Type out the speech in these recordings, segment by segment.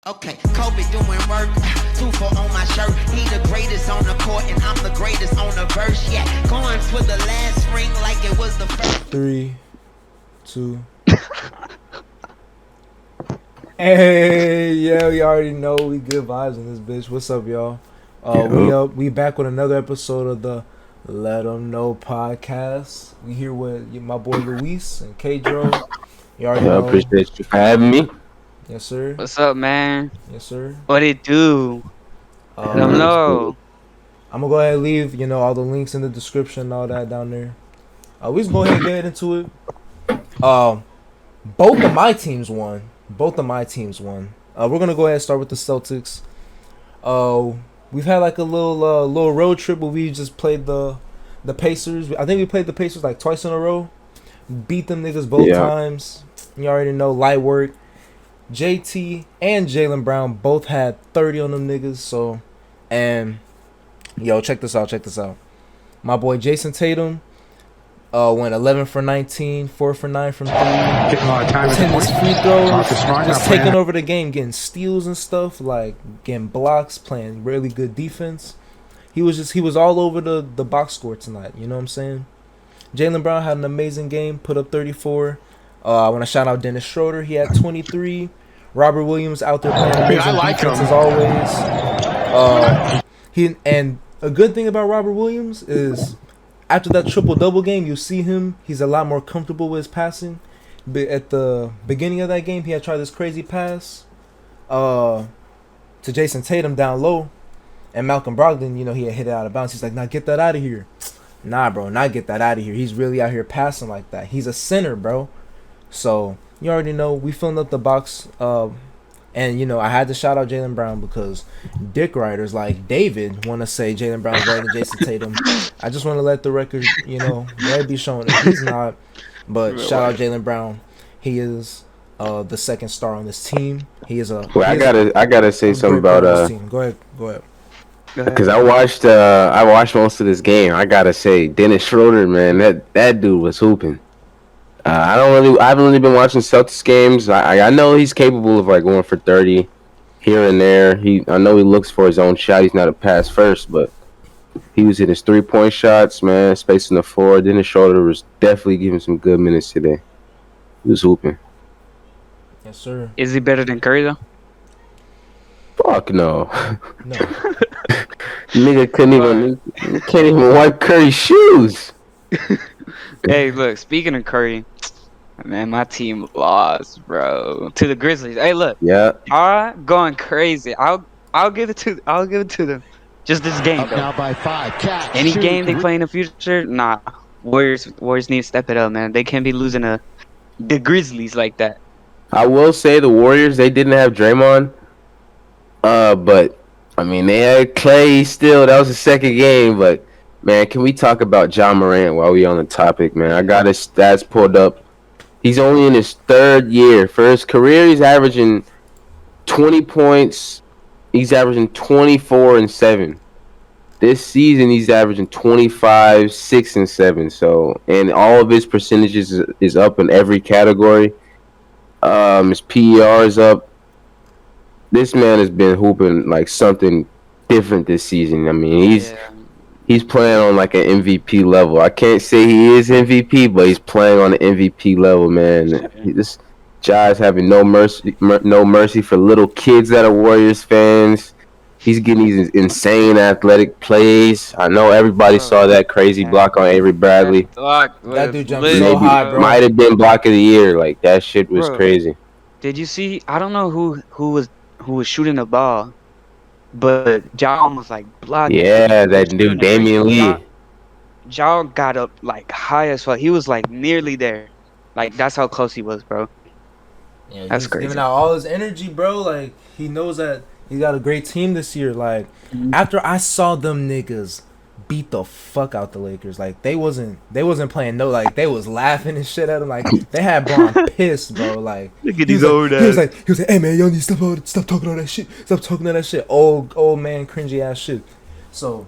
Okay, Kobe doing work, 2-4 on my shirt. He the greatest on the court, and I'm the greatest on the verse. Yeah, going for the last ring like it was the first. 3, 2. Hey, yeah, we already know we good vibes in this bitch. What's up, y'all? We back with another episode of the Let 'Em Know podcast. We here with my boy Luis and K-Dro. You already know. Appreciate you for having me. Yes, sir. What's up, man? Yes, sir. What it do? Let 'em know. I'm gonna go ahead and leave, all the links in the description and all that down there. We just go ahead and get into it. Both of my teams won. We're gonna go ahead and start with the Celtics. We've had like a little road trip where we just played the Pacers. I think we played the Pacers like twice in a row. Beat them niggas both times. You already know, light work. JT and Jaylen Brown both had 30 on them niggas. So, and check this out. My boy Jason Tatum went 11 for 19, 4 for 9 from 3. Getting a lot of time. 10 free throws. Just taking over the game, getting steals and stuff, like getting blocks, playing really good defense. He was all over the box score tonight. You know what I'm saying? Jaylen Brown had an amazing game, put up 34. I want to shout out Dennis Schroeder. He had 23. Robert Williams out there playing amazing defense as always. And a good thing about Robert Williams is after that triple-double game, you see him. He's a lot more comfortable with his passing. But at the beginning of that game, he had tried this crazy pass to Jason Tatum down low. And Malcolm Brogdon, he had hit it out of bounds. He's like, nah, get that out of here. Nah, bro, not get that out of here. He's really out here passing like that. He's a center, bro. So, you already know, we filled up the box. And, I had to shout out Jaylen Brown because dick riders like David want to say Jaylen Brown's better than Jason Tatum. I just want to let the record, let be shown that he's not. But shout out Jaylen Brown. He is the second star on this team. He is a. Well, I gotta say something about Go ahead. Because I watched most of this game. I gotta say, Dennis Schroeder, man, that dude was hooping. I haven't really been watching Celtics games. I know he's capable of like going for 30 here and there. I know he looks for his own shot. He's not a pass first, but he was hitting his 3-point shots, man, spacing the floor. Dennis Schroeder was definitely giving some good minutes today. He was hooping. Yes, sir. Is he better than Curry though? Fuck no. No. Nigga can't even wipe Curry's shoes. Hey, look. Speaking of Curry, man, my team lost, bro, to the Grizzlies. Hey, look. Yeah. Y'all going crazy. I'll give it to them. Just this game, Up though. now by 5. Cat, Any shoot. game they play in the future, nah. Warriors need to step it up, man. They can't be losing the Grizzlies like that. I will say the Warriors, they didn't have Draymond. But I mean, they had Clay still. That was the second game, but man, can we talk about John Morant while we on the topic, man? I got his stats pulled up. He's only in his third year. For his career, he's averaging 20 points. He's averaging 24 and 7. This season, he's averaging 25, 6 and 7. So, and all of his percentages is up in every category. His PER is up. This man has been hooping like something different this season. I mean, he's playing on like an MVP level. I can't say he is MVP, but he's playing on an MVP level, man. This guy's having no mercy for little kids that are Warriors fans. He's getting these insane athletic plays. I know everybody saw that crazy block on Avery Bradley. That dude jumped so high, bro. Might have been block of the year. Like that shit was crazy. Did you see? I don't know who was shooting the ball, but Ja almost like blocked. Yeah, that dude Damian Lee. Ja got up like high as fuck. He was like nearly there. Like that's how close he was, bro. Yeah, that's he's crazy. Giving out all his energy, bro. Like he knows that he got a great team this year. Like after I saw them niggas beat the fuck out the Lakers, like they wasn't playing like they was laughing and shit at him. Like they had Braun pissed, bro. Like look at these old ass. He was like, hey man, y'all need to stop talking all that shit. Stop talking all that shit. Old man, cringy ass shit. So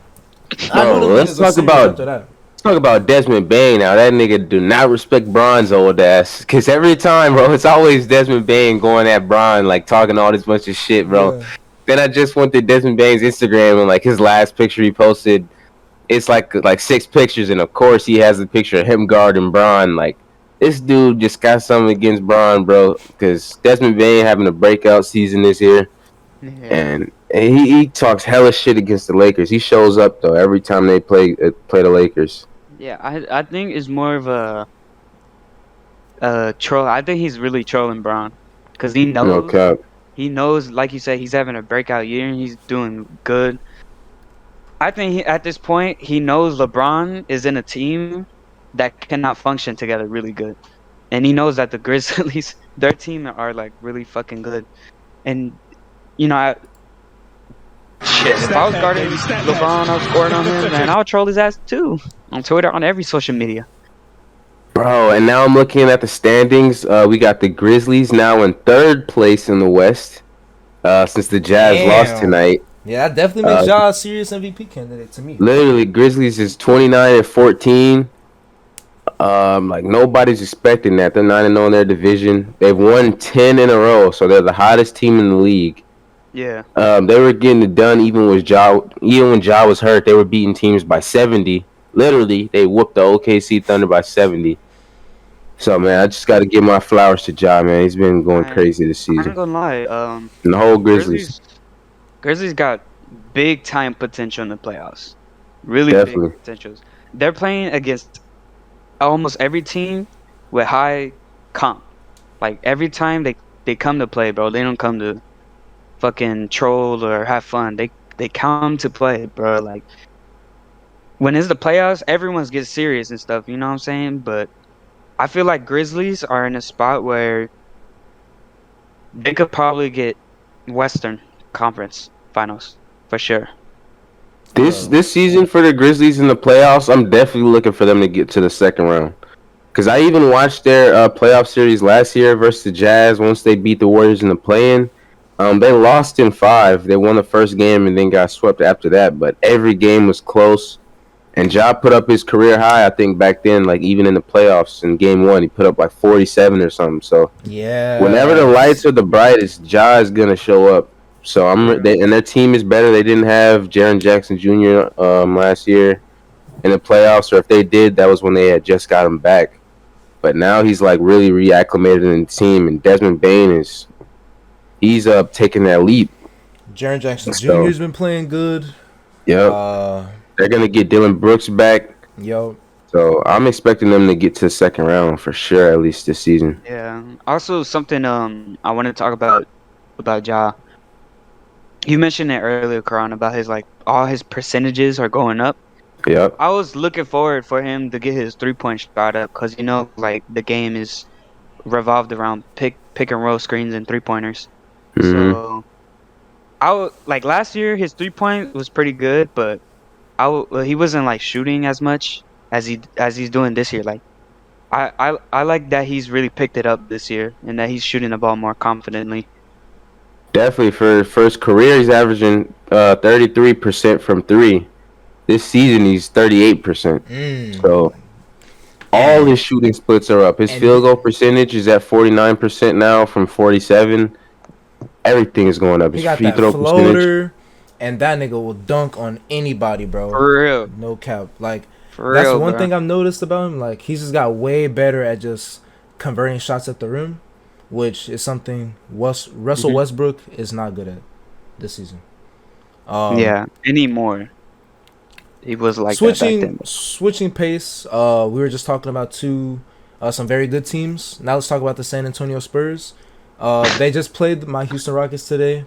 let's talk about after that. Talk about Desmond Bain now. That nigga do not respect Bron's old ass. Cause every time, bro, it's always Desmond Bain going at Bron, like talking all this bunch of shit, bro. Yeah. Then I just went to Desmond Bain's Instagram and like his last picture he posted, it's like 6 pictures, and of course he has a picture of him guarding Bron. Like this dude just got something against Bron, bro. Cause Desmond Bain having a breakout season this year, Yeah. and he talks hella shit against the Lakers. He shows up though every time they play the Lakers. Yeah, I think it's more of a troll. I think he's really trolling Braun because No cap. he knows, like you said, he's having a breakout year and he's doing good. I think at this point he knows LeBron is in a team that cannot function together really good, and he knows that the Grizzlies, their team, are like really fucking good. And you know, shit, if I was guarding LeBron, I was scoring on him, man, I would troll his ass too on Twitter, on every social media. Bro, and now I'm looking at the standings. We got the Grizzlies now in 3rd place in the West. Since the Jazz lost Damn. tonight. Yeah, that definitely makes Ja a serious MVP candidate to me. Literally, Grizzlies is 29-14. Like nobody's expecting that. They're 9-0 in their division. They've won 10 in a row, so they're the hottest team in the league. Yeah. They were getting it done even when Ja was hurt. They were beating teams by 70. Literally, they whooped the OKC Thunder by 70. So man, I just got to give my flowers to Ja, man. He's been going Man, crazy this I'm season. not gonna lie. And the whole Grizzlies, Grizzlies got big time potential in the playoffs. Really Definitely. big potentials. They're playing against almost every team with high comp. Like every time they come to play, bro, they don't come to fucking troll or have fun. They come to play, bro. Like when it's the playoffs, everyone's gets serious and stuff. You know what I'm saying? But I feel like Grizzlies are in a spot where they could probably get Western Conference Finals for sure. this season for the Grizzlies in the playoffs, I'm definitely looking for them to get to the 2nd round. Because I even watched their playoff series last year versus the Jazz once they beat the Warriors in the play-in. They lost in 5. They won the first game and then got swept after that. But every game was close. And Ja put up his career high, I think, back then, like even in the playoffs in game 1, he put up like 47 or something. So Yeah. whenever the lights are the brightest, Ja is gonna show up. So and their team is better. They didn't have Jaren Jackson Jr. Last year in the playoffs, or if they did, that was when they had just got him back. But now he's like really reacclimated in the team, and Desmond Bain he's taking that leap. Jaren Jackson So- Jr.'s been playing good. Yep. They're gonna get Dylan Brooks back. Yo, So I'm expecting them to get to the 2nd round for sure, at least this season. Yeah. Also, something I want to talk about Ja. You mentioned it earlier, Karan, about his like all his percentages are going up. Yep. I was looking forward for him to get his 3-point shot up because like the game is revolved around pick and roll screens and 3-pointers. Mhm. So like last year his 3-point was pretty good, but he wasn't like shooting as much as he's doing this year. Like I like that he's really picked it up this year and that he's shooting the ball more confidently. Definitely for first career, he's averaging 33% from 3. This season, he's 38%. So all his shooting splits are up. His And- field goal percentage is at 49% now from 47. Everything is going up. he His got free that throw percentage. floater, and that nigga will dunk on anybody, bro. For real. No cap. Like For that's real, one bro. thing I've noticed about him. Like he's just got way better at just converting shots at the rim, which is something Russell Westbrook is not good at this season. Yeah, anymore. He was like that back then. switching pace. We were just talking about some very good teams. Now let's talk about the San Antonio Spurs. They just played my Houston Rockets today.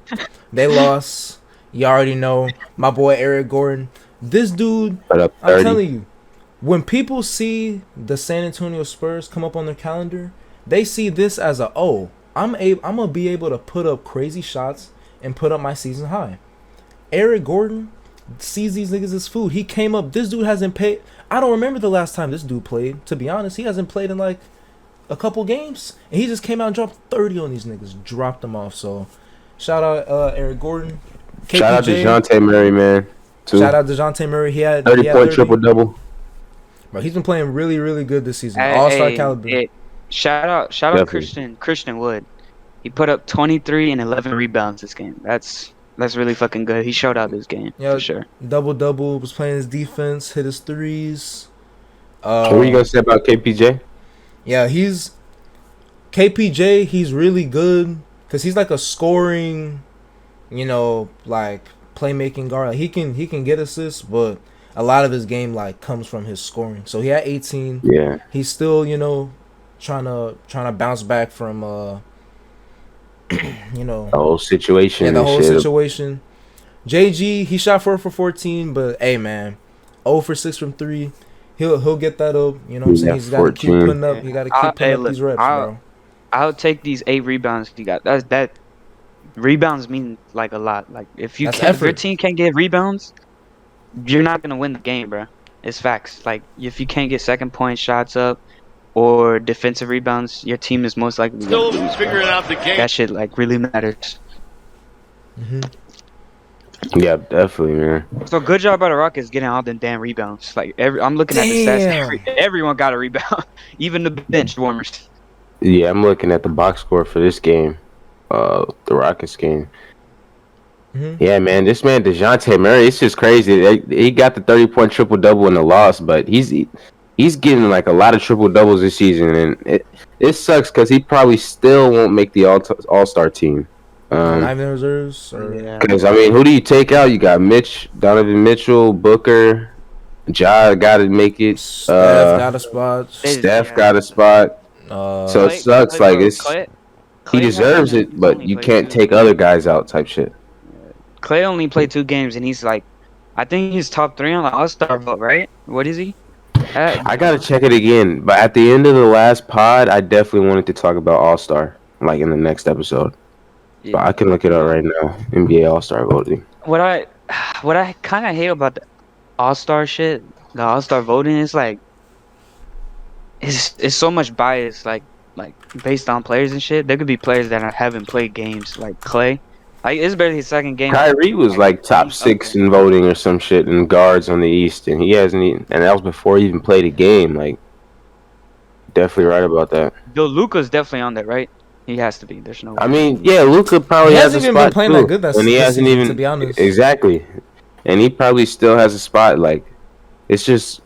They lost. You already know my boy Eric Gordon. This dude, Put up I'm 30. telling you, when people see the San Antonio Spurs come up on their calendar, they see this as I'm gonna be able to put up crazy shots and put up my season high. Eric Gordon sees these niggas as food. He came up. This dude hasn't played. I don't remember the last time this dude played. To be honest, he hasn't played in like a couple games, and he just came out and dropped 30 on these niggas, dropped them off. So, shout out Eric Gordon. Shout out to KPJ. DeJounte Murray, man. Too. Shout out DeJounte Murray. He had 30-point triple-double. Bro, he's been playing really, really good this season. All-star caliber. Shout out Definitely. Christian Wood. He put up 23 and 11 rebounds this game. That's really fucking good. He showed out this game Yeah, for sure. double, was playing his defense, hit his threes. What were you gonna say about KPJ? Yeah, he's KPJ. He's really good because he's like a scoring, like playmaking guard. Like, he can get assists, but a lot of his game like comes from his scoring. So he had 18. Yeah. He's still trying to bounce back from The whole situation. yeah, the and whole shit. situation. JG, he shot 4 for 14, but hey man, 0 for 6 from 3. He'll get that up. You know what I'm saying? Yeah, He's got to keep 14. putting up. He got to keep putting up these reps, bro. I'll take these 8 rebounds he got. That rebounds mean like a lot. Like if That's if your effort. team can't get rebounds, you're not gonna win the game, bro. It's facts. Like if you can't get second point shots up or defensive rebounds, your team is most likely gonna lose, bro. out the game. That shit like really matters. Yeah, definitely, man. So good job by the Rockets getting all them damn rebounds. Like I'm looking at the stats. Damn. Everyone got a rebound, even the bench warmers. Yeah, I'm looking at the box score for this game, the Rockets game. Yeah, man, this man DeJounte Murray, it's just crazy. He got the 30-point triple double in the loss, but he's getting like a lot of triple doubles this season, and it sucks because he probably still won't make the All-Star team. Not even reserves. Because I mean, who do you take out? You got Donovan Mitchell, Booker, Ja got to make it. Steph got a spot. Steph got a spot. So it sucks. Like he deserves it, but you can't take other guys out. Type shit. Clay only played 2 games, and he's like, I think he's top 3 on the All-Star vote, right? What is he? I gotta check it again. But at the end of the last pod, I definitely wanted to talk about All-Star, like in the next episode. Yeah. But I can look it up right now. NBA All-Star voting. What I kind of hate about the All-Star shit, the All-Star voting is like, it's so much bias, like based on players and shit. There could be players that haven't played games, like Clay. Like it's barely his second game. Kyrie was like top 6 in voting or some shit in guards on the East, and he hasn't even, and that was before he even played a game. Like, definitely right about that. Yo, Luka's definitely on there, right? He has to be. There's no way. I mean, yeah, Luka probably He has a hasn't even spot been playing too, that good and he this hasn't season, even, to be honest. exactly, and he probably still has a spot. Like, it's just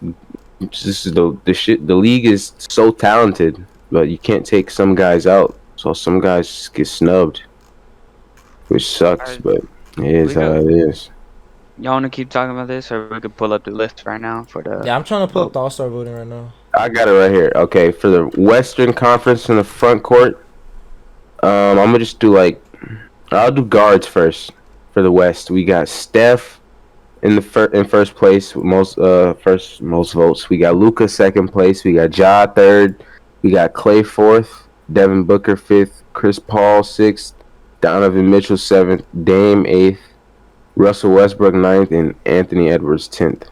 the shit. The league is so talented, but you can't take some guys out, so some guys just get snubbed, which sucks. But it is how it is. Y'all want to keep talking about this, or we could pull up the list right now for the? Yeah, I'm trying to pull up the All-Star voting right now. I got it right here. Okay, for the Western Conference in the front court, I'm gonna just do I'll do guards first. For the West, we got Steph in first place with most votes. We got Luka second place. We got Ja third. We got Clay fourth. Devin Booker fifth. Chris Paul sixth. Donovan Mitchell seventh. Dame eighth. Russell Westbrook ninth, and Anthony Edwards 10th.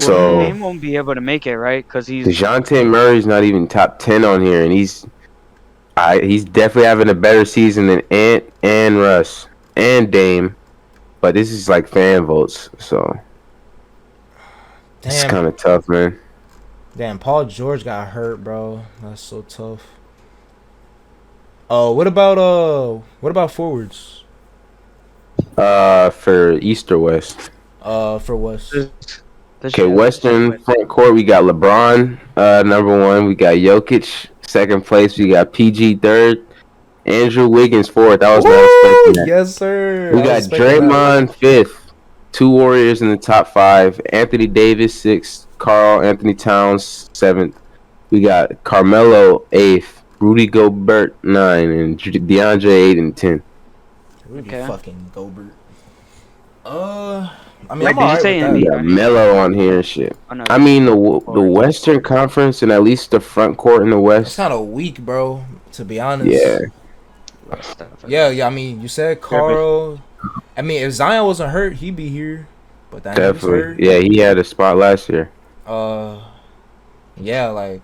So Dame won't be able to make it, right? Because he's DeJounte Murray's not even top 10 on here, and he's definitely having a better season than Ant and Russ and Dame. But this is like fan votes, so it's kind of tough, man. Damn, Paul George got hurt, bro. That's so tough. Oh, what about forwards? For East or West? For West. Okay, Western front court, we got LeBron, number 1. We got Jokic, second place. We got PG third. Andrew Wiggins fourth. I was not expecting that. Yes, sir. We got Draymond fifth. 2 Warriors in the top 5. Anthony Davis sixth. Karl Anthony Towns 7th. We got Carmelo 8th. Rudy Gobert 9, and DeAndre 8 and 10. Rudy fucking Gobert. I mean, Wait, I'm did you say alright with that. We got Melo on here and shit. Oh, no. I mean, the Western Conference and at least the front court in the It's West. kind of weak, bro. To be honest. Yeah. Yeah. I mean, you said Carl. I mean, if Zion wasn't hurt, he'd be here. But that Definitely. Yeah, he had a spot last year. Yeah, like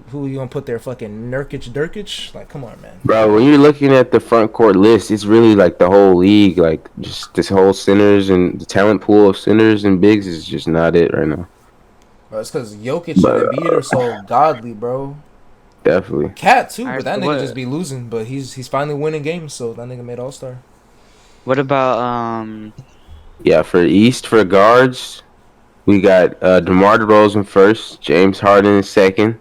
who you gonna put there? Fucking Nurkic? Like, come on, man. Bro, when you're looking at the front court list, it's really like the whole league. Like, just this whole centers and the talent pool of centers and bigs is just not it right now. Bro, it's because Jokic But and Embiid are so godly, bro. definitely. Cat too, Alright, but that so nigga what? just be losing. But he's finally winning games, so that nigga made All Star. What about Yeah, for East for guards, we got DeMar DeRozan first, James Harden second,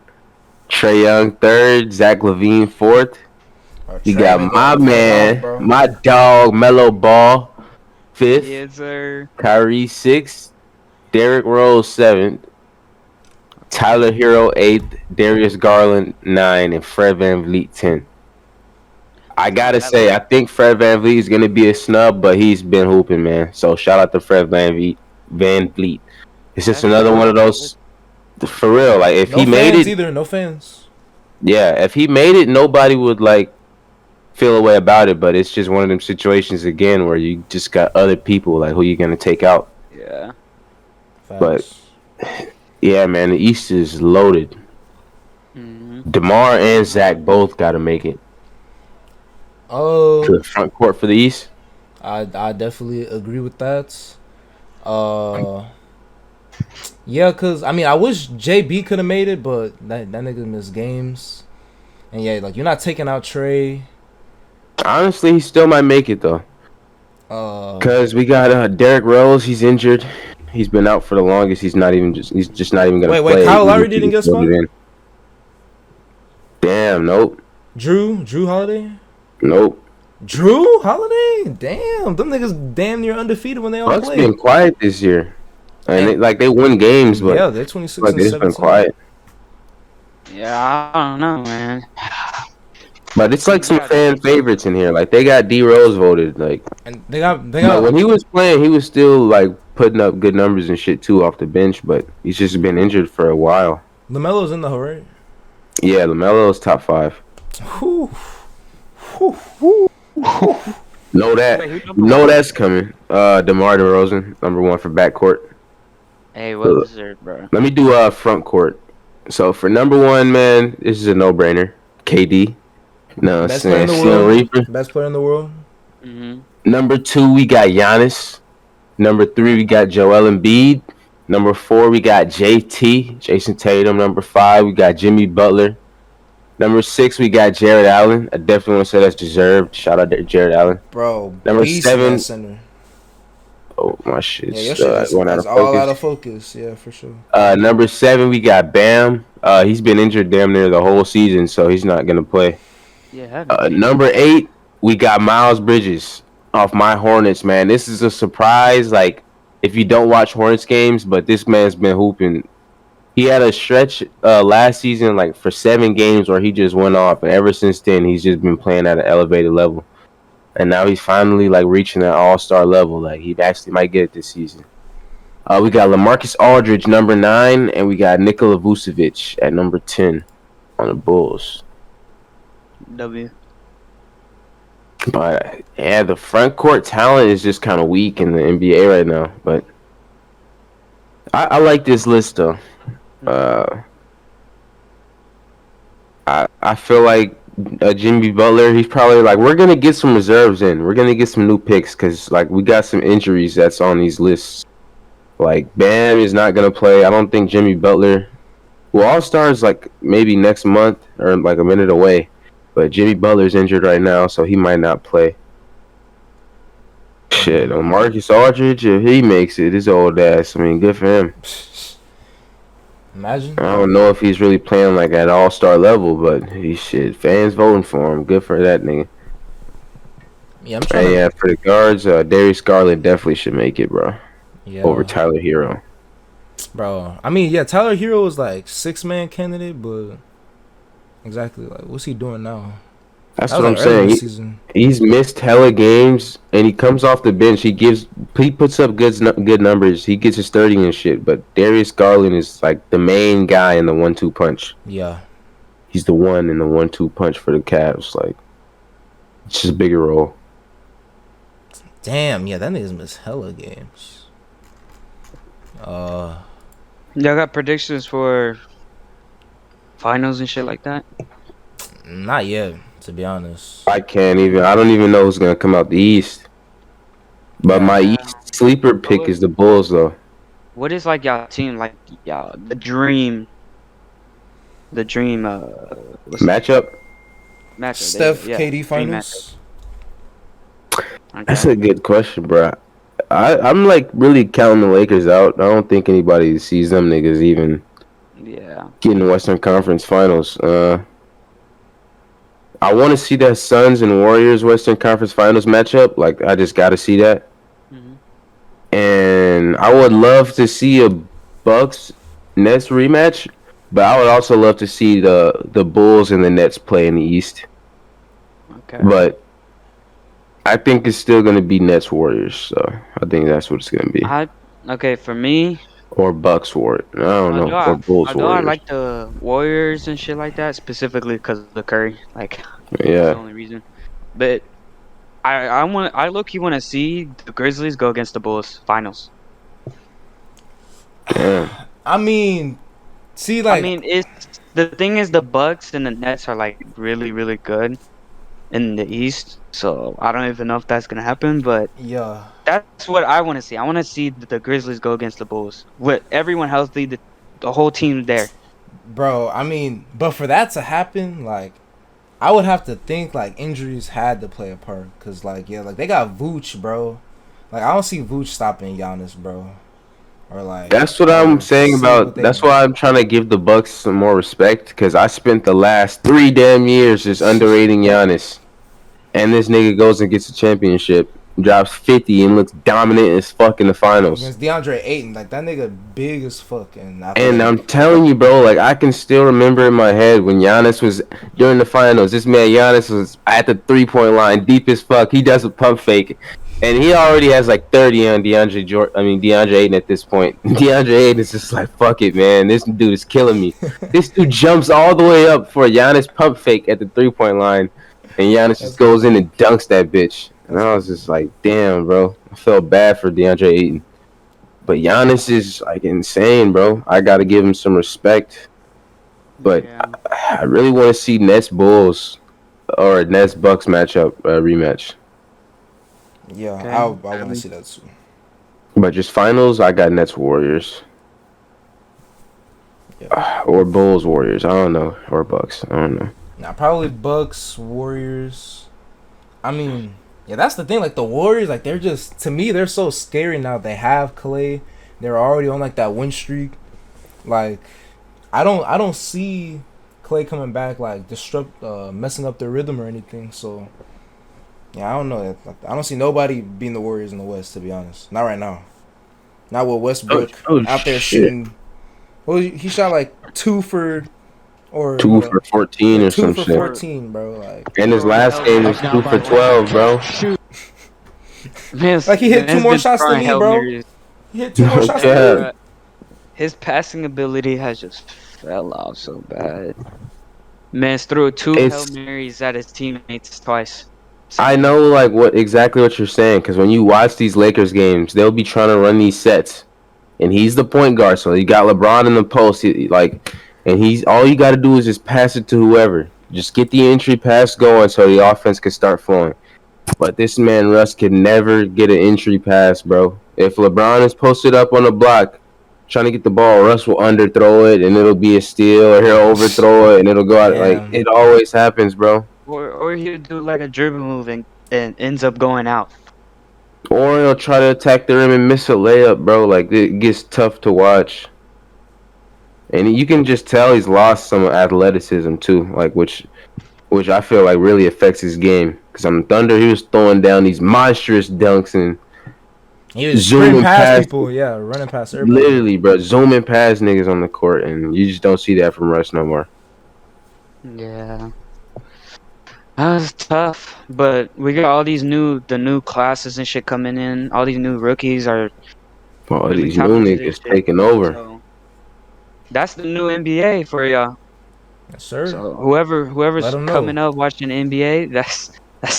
Trey Young third, Zach LaVine fourth. Bro, We Trey got been my going full off, man, bro. my dog, Melo Ball fifth, yes sir. Kyrie sixth, Derrick Rose seventh, Tyler Hero eighth, Darius Garland nine, and Fred VanVleet 10. I It's not gotta bad. say, I think Fred VanVleet is gonna be a snub, but he's been hooping, man. So shout out to Fred VanVleet. VanVleet. It's just That's another pretty one of good. those, for real. Like if No he made fans it, either. No fans. yeah, if he made it, nobody would like feel a way about it. But it's just one of them situations again where you just got other people like who you gonna take out. Yeah. But Facts. yeah, man, the East is loaded. hmm DeMar and Zach both gotta make it to Oh, the front court for the East. I definitely agree with that. Yeah, cause I mean I wish JB could have made it, but that nigga missed games. And yeah, like you're not taking out Trey. Honestly, he still might make it though. Uh, Cause we got Derrick Rose. He's injured. He's been out for the longest. He's not even just. He's just not even gonna wait, play. Kyle even Lowry if he didn't get gets voted spot. in. Damn. Nope. Drew Holiday. Nope. Drew Holiday. Damn, them niggas damn near undefeated when they all Bucks play. been quiet this year, and And- they win games, but Yeah, they're 26 like and they just been 17. quiet. Yeah, I don't know, man. But it's like some Yeah, fan favorites in here. Like they got D Rose voted. Like, And they got but when he was playing, he was still like putting up good numbers and shit too off the bench. But he's just been injured for a while. LaMelo's in the hole, right? Yeah, LaMelo's top 5. Whew. Know that. Wait, who's number Know one? that's coming. DeMar DeRozan, number 1 for backcourt. Hey, what was it, bro? Let me do front court. So for number 1, man, this is a no-brainer. KD. No, Best player in the Steel world. Reaper. Best player in the world. hmm Number 2, we got Giannis. Number 3, we got Joel Embiid. Number 4, we got JT, Jason Tatum. Number 5, we got Jimmy Butler. Number 6, we got Jared Allen. I definitely want to say that's deserved. Shout out to Jared Allen. Bro, Number beast 7. in that center. Oh, my shit's Yeah, your shit is going out of all out focus. of focus. Yeah, for sure. Number 7, we got Bam. He's been injured damn near the whole season, so he's not going to play. Yeah. Number 8, we got Miles Bridges off my Hornets, man. This is a surprise, like, if you don't watch Hornets games, but this man's been hooping. He had a stretch last season, like, for 7 games where he just went off, and ever since then, he's just been playing at an elevated level. And now he's finally, like, reaching that all-star level. Like, he actually might get it this season. We got LaMarcus Aldridge, number 9, and we got Nikola Vucevic at number 10 on the Bulls. W. But yeah, the front court talent is just kind of weak in the NBA right now. But I like this list though. I feel like Jimmy Butler. He's probably like we're gonna get some reserves in. We're gonna get some new picks because like we got some injuries that's on these lists. Like Bam is not gonna play. I don't think Jimmy Butler. Well, All Stars like maybe next month or like a minute away. But Jimmy Butler's injured right now, so he might not play. Shit, on Marcus Aldridge, if he makes it, his old ass, I mean, good for him. Imagine. I don't know if he's really playing like at all-star level, but he shit. Fans voting for him. Good for that nigga. Yeah, I'm trying. And yeah, for the guards, Darius Garland definitely should make it, bro. Yeah, Over Tyler Hero. bro. I mean, yeah, Tyler Hero is like 6-man candidate, but exactly like what's he doing now? That's That what I'm was like early saying. this season. He's missed hella games, and he comes off the bench. He puts up good numbers. He gets his 30 and shit. But Darius Garland is like the main guy in the 1-2 punch. Yeah, He's the one in the 1-2 punch for the Cavs. Like, it's just a bigger role. damn. Yeah, that nigga's missed hella games. Y'all got predictions for finals and shit like that? Not yet, to be honest. I don't even know who's gonna come out the East. But my Yeah. East sleeper pick is the Bulls, though. What is like y'all team like y'all the dream what's the Matchup. matchup? There you go. Steph Yeah, KD dream matchup. finals. That's Okay. a good question, bro. I'm like really counting the Lakers out. I don't think anybody sees them niggas even Yeah. getting the Western Conference Finals. I want to see that Suns and Warriors Western Conference Finals matchup. Like, I just got to see that. Hmm. And I would love to see a Bucks Nets rematch, but I would also love to see the Bulls and the Nets play in the East. Okay. But I think it's still going to be Nets Warriors. So I think that's what it's going to be. I okay for me. Or Bucks Warriors. I don't know. Or Bulls Although I Warriors. like the Warriors and shit like that specifically because of the Curry. Like that's the Yeah. only reason. But I look you want to see the Grizzlies go against the Bulls finals. Damn. I mean, see, I like, mean, it's the thing is the Bucks and the Nets are like really good in the East. So I don't even know if that's gonna happen, but yeah, that's what I want to see. I want to see the Grizzlies go against the Bulls with everyone healthy, the whole team there. bro. I mean, but for that to happen, like, I would have to think like injuries had to play a part, cause like yeah, like they got Vooch, bro. Like I don't see Vooch stopping Giannis, bro. Or like, That's what I'm or saying see what about. they. That's why I'm trying to give the Bucks some more respect because I spent the last 3 damn years just underrating Giannis, and this nigga goes and gets a championship, drops 50, and looks dominant as fuck in the finals. Against DeAndre Ayton, like that nigga big as fuck and And I'm athletic. telling you, bro, like I can still remember in my head when Giannis was during the finals. This man Giannis was at the 3 point line, deep as fuck. He does a pump fake, and he already has like 30 on DeAndre Ayton at this point. DeAndre Ayton is just like, fuck it, man. This dude is killing me. This dude jumps all the way up for a Giannis pump fake at the 3 point line, and Giannis just That's goes in and dunks that bitch. And that's I was just like, damn, bro. I felt bad for DeAndre Ayton. But Giannis is like insane, bro. I gotta give him some respect. But Yeah. I really want to see Nets Bulls or a Nets Bucks matchup rematch. yeah. Okay. I want to see that too. But just finals, I got Nets Warriors Yeah. or Bulls Warriors. I don't know, or Bucks. I don't know. Now probably Bucks, Warriors. I mean, yeah, that's the thing. Like the Warriors, like they're just to me, they're so scary now. They have Clay. They're already on like that win streak. Like, I don't see Clay coming back like messing up their rhythm or anything. So yeah, I don't know. Like, I don't see nobody beating the Warriors in the West. To be honest, not right now. Not with Westbrook out there Shit. shooting. Well, he shot like two for or Two for 14 or two some for shit. 14, bro. Like. And his last game was 2 for 12, bro. Like he hit two more shots than me, bro. Marys. He hit two more No shots cap. than me. Bruh, his passing ability has just fell off so bad. Man's threw two It's Hail Marys at his teammates twice. I know like what you're saying because when you watch these Lakers games, they'll be trying to run these sets, and he's the point guard, so you got LeBron in the post, and he's all you got to do is just pass it to whoever, just get the entry pass going so the offense can start flowing. But this man Russ can never get an entry pass, bro. If LeBron is posted up on the block trying to get the ball, Russ will underthrow it and it'll be a steal, or he'll overthrow it and it'll go out. Like Damn. it always happens, bro. Or he'll do like a dribble move and ends up going out. Or he'll try to attack the rim and miss a layup, bro. Like it gets tough to watch. And you can just tell he's lost some athleticism too, like which I feel like really affects his game. Because on the Thunder, he was throwing down these monstrous dunks and He was zooming sprinting past past people, yeah, running past everybody. literally, bro, zooming past niggas on the court, and you just don't see that from Russ no more. Yeah. That was tough, but we got all the new classes and shit coming in. All these new rookies are All really these new talented and niggas shit. taking over. So that's the new NBA for y'all. Yes, sir. So whoever's Let 'em know. coming up watching NBA, that's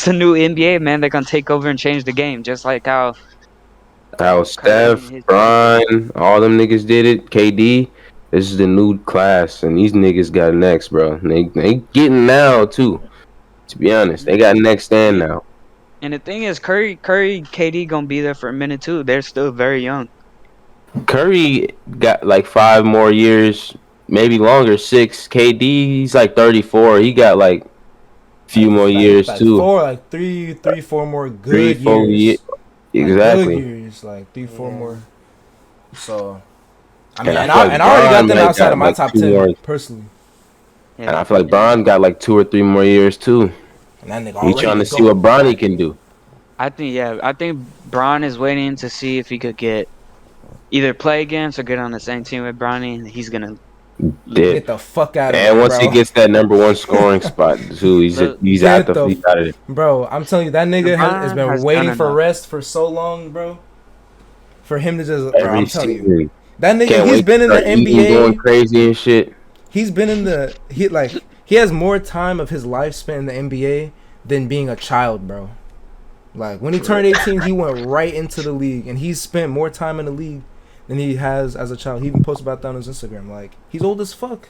the new NBA, man. They're gonna take over and change the game, just like how How Curry and Steph, his Brian, all them niggas did it. KD, this is the new class, and these niggas got next, bro. They getting now too. To be honest, they got next stand now. And the thing is, Curry, KD gonna be there for a minute too. They're still very young. Curry got like 5 more years, maybe longer, 6. KD, he's like 34. He got like few more years like too. four, like three, 4 more Three, good 4 years. years. Good Exactly. years, like 3, 4 more. So, I And mean, I and feel I, like and I already got Bron them like outside of got my like top 2 10 more. personally. And Yeah. I feel like Bron got like 2 or 3 more years too. And that nigga He already trying the to see what goat. Bronny can do. I think Bron is waiting to see if he could get either play against or get on the same team with Bronny, and he's gonna Did. Get the fuck out of And there, once he bro. gets that #1 scoring spot too, look. he's Get the, he's out of it. bro. I'm telling you, that nigga has LeBron been has done waiting for enough. rest for so long, bro. For him to just, bro. Every I'm telling you, season. that nigga. Can't He's wait to been in the start eating, going NBA. crazy and shit. He's been in the he has more time of his life spent in the NBA than being a child, bro. Like when he turned 18, he went right into the league, and he's spent more time in the league than he has as a child. He even posted about that on his Instagram. Like he's old as fuck,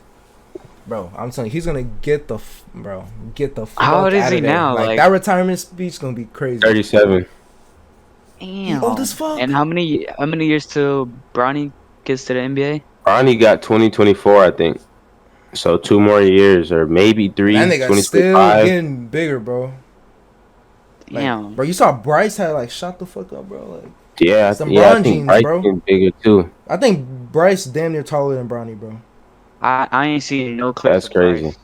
bro. I'm telling you, he's gonna get the fuck How old is out he of there. now? Like Like, that retirement speech gonna be crazy. 37. He damn. old as fuck. And how many years till Bronny gets to the NBA? Bronny got 2024, I think. So 2 more years, or maybe three. That nigga still 2025. getting bigger, bro. Like, Damn. bro, you saw Bryce had like shot the fuck up, bro. Like Yeah, some yeah. I Bron think jeans, Bryce bro. getting bigger too. I think Bryce damn near taller than Bronny, bro. I ain't seen no clips That's of crazy. Bryce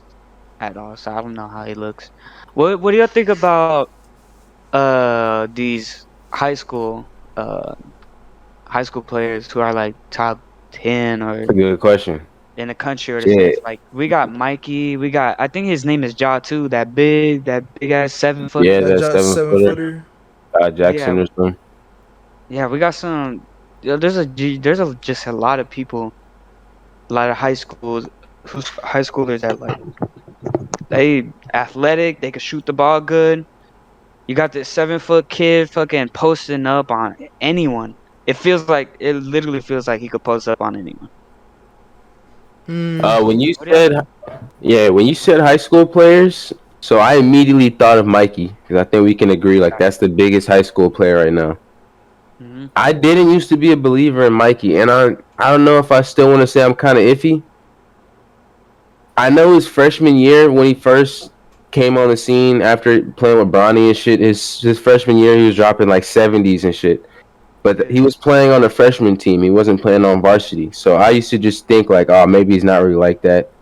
at all, so I don't know how he looks. What do you think about these high school players who are like top 10 or That's a good question. in the country or the Yeah. states? Like we got Mikey, we got I think his name is Ja too, that big ass 7 foot. Yeah, That that just 7 footer, Jackson Yeah, or something. yeah, we got some. There's just a lot of people, a lot of high schoolers that like they athletic, they can shoot the ball good. You got this 7 foot kid fucking posting up on anyone. It literally feels like he could post up on anyone. When you What do y'all said, yeah, when you said high school players, so I immediately thought of Mikey because I think we can agree like that's the biggest high school player right now. hmm I didn't used to be a believer in Mikey, and I don't know if I still want to say I'm kind of iffy. I know his freshman year when he first came on the scene after playing with Bronny and shit. His freshman year he was dropping like 70s and shit. But he was playing on a freshman team. He wasn't playing on varsity. So I used to just think like, oh, maybe he's not really like that.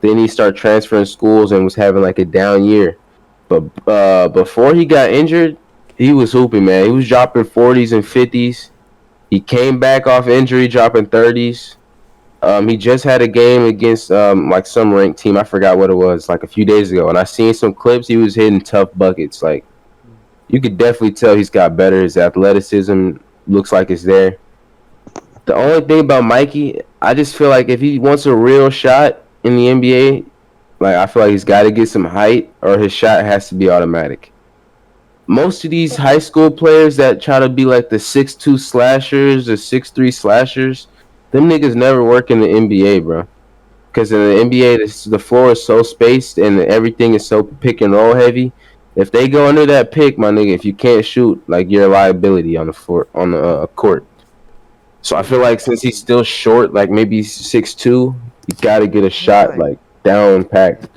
Then he started transferring schools and was having like a down year. But before he got injured, he was hooping, man. He was dropping 40s and 50s. He came back off injury, dropping 30s. He just had a game against like some ranked team. I forgot what it was, like a few days ago. And I seen some clips. He was hitting tough buckets. Like you could definitely tell he's got better. His athleticism looks like it's there. The only thing about Mikey, I just feel like if he wants a real shot in the NBA, like I feel like he's got to get some height, or his shot has to be automatic. Most of these high school players that try to be like the 6'2" slashers or 6'3" slashers, them niggas never work in the NBA, bro. Because in the NBA, the floor is so spaced and everything is so pick and roll heavy. If they go under that pick, my nigga, if you can't shoot, like you're a liability on the floor, on the court. So I feel like since he's still short, like maybe 6'2", you gotta get a shot like down packed.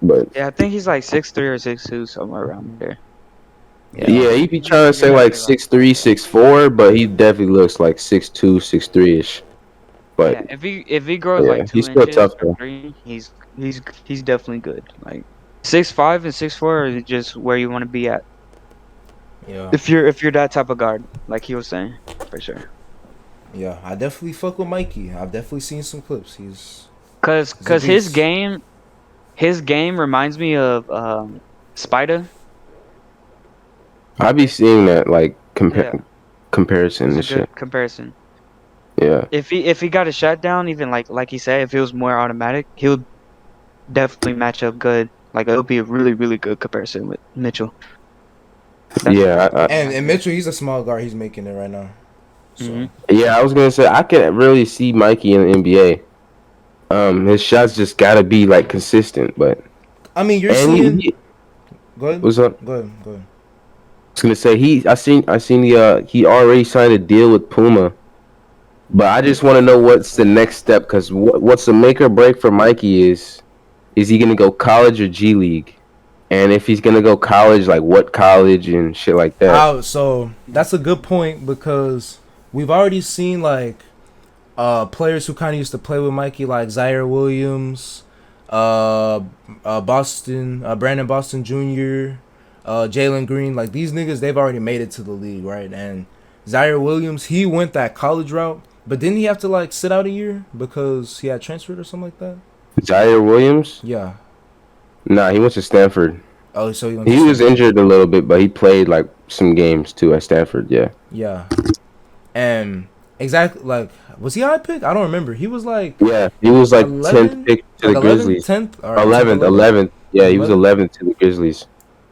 But Yeah, I think he's like 6'3" or 6'2", somewhere around there. yeah, he be trying to say You're like definitely 6'3", 6'4", but he definitely looks like 6'2", 6'3" ish. But Yeah, if he grows yeah, like he's 2 still inches tough or though. 3, he's definitely good. Like 6'5" and 6'4" is just where you want to be at. Yeah, If you're that type of guard, like he was saying, for sure. yeah. I definitely fuck with Mikey. I've definitely seen some clips. He's Cause a his beast. game reminds me of Spider. I be seeing that like Yeah, comparison it's a and shit. good comparison. Yeah. If he got a shut down, even like he said, if it was more automatic, he would definitely match up good. Like it would be a really really good comparison with Mitchell. Yeah, And Mitchell, he's a small guard. He's making it right now. So Mhm. yeah. I was gonna say I can really see Mikey in the NBA. His shots just gotta be like consistent, but I mean, you're and seeing. Go ahead. what's up? Go ahead. Go ahead. I was gonna say I seen he already signed a deal with Puma But I just want to know what's the next step, because what's the make or break for Mikey is he gonna go college or G League? And if he's gonna go college, like what college and shit like that. So that's a good point because we've already seen like players who kind of used to play with Mikey, like Zaire Williams, Brandon Boston Jr., Jalen Green. Like these niggas, they've already made it to the league, right? And Zaire Williams, he went that college route, but didn't he have to like sit out a year because he had transferred or something like that? Zaire Williams? Yeah. Nah, he went to Stanford. Oh, so He was injured a little bit, but he played like some games too at Stanford. Yeah. Yeah. And exactly, like, was he a high pick? I don't remember. He was like, Yeah, he was like 11? 10th pick to like the 11th, Grizzlies. 10th, 11th. Yeah, he was 11th to the Grizzlies.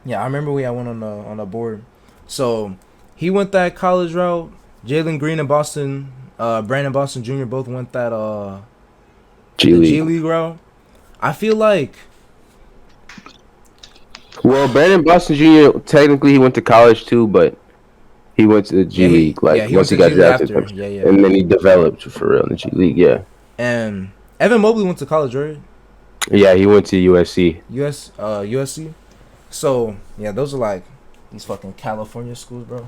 Yeah, I remember we had one on the board. So he went that college route. Jalen Green and Brandon Boston Jr. both went that G League. G League route. I feel like Well, Brandon Boston Jr. technically he went to college too, but he went to the G League once he got drafted. Yeah. And then he developed for real in the G League. Yeah. And Evan Mobley went to college, right? Yeah, he went to USC. USC. So yeah, those are like these fucking California schools, bro.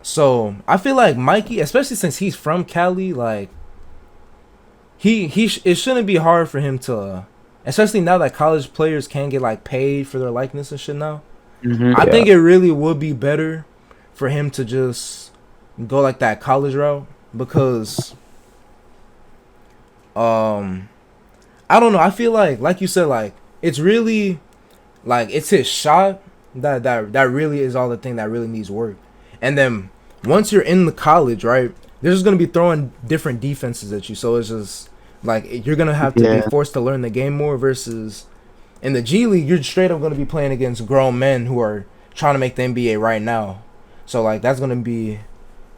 So I feel like Mikey, especially since he's from Cali, like it shouldn't be hard for him to, especially now that college players can get like paid for their likeness and shit now. Mm-hmm. I think it really would be better for him to just go like that college route because I don't know. I feel like you said, like it's really like it's his shot that really is all the thing that really needs work. And then once you're in the college, right, they're just gonna be throwing different defenses at you. So it's just like you're gonna have to be forced to learn the game more versus in the G League, you're straight up gonna be playing against grown men who are trying to make the NBA right now. So like that's gonna be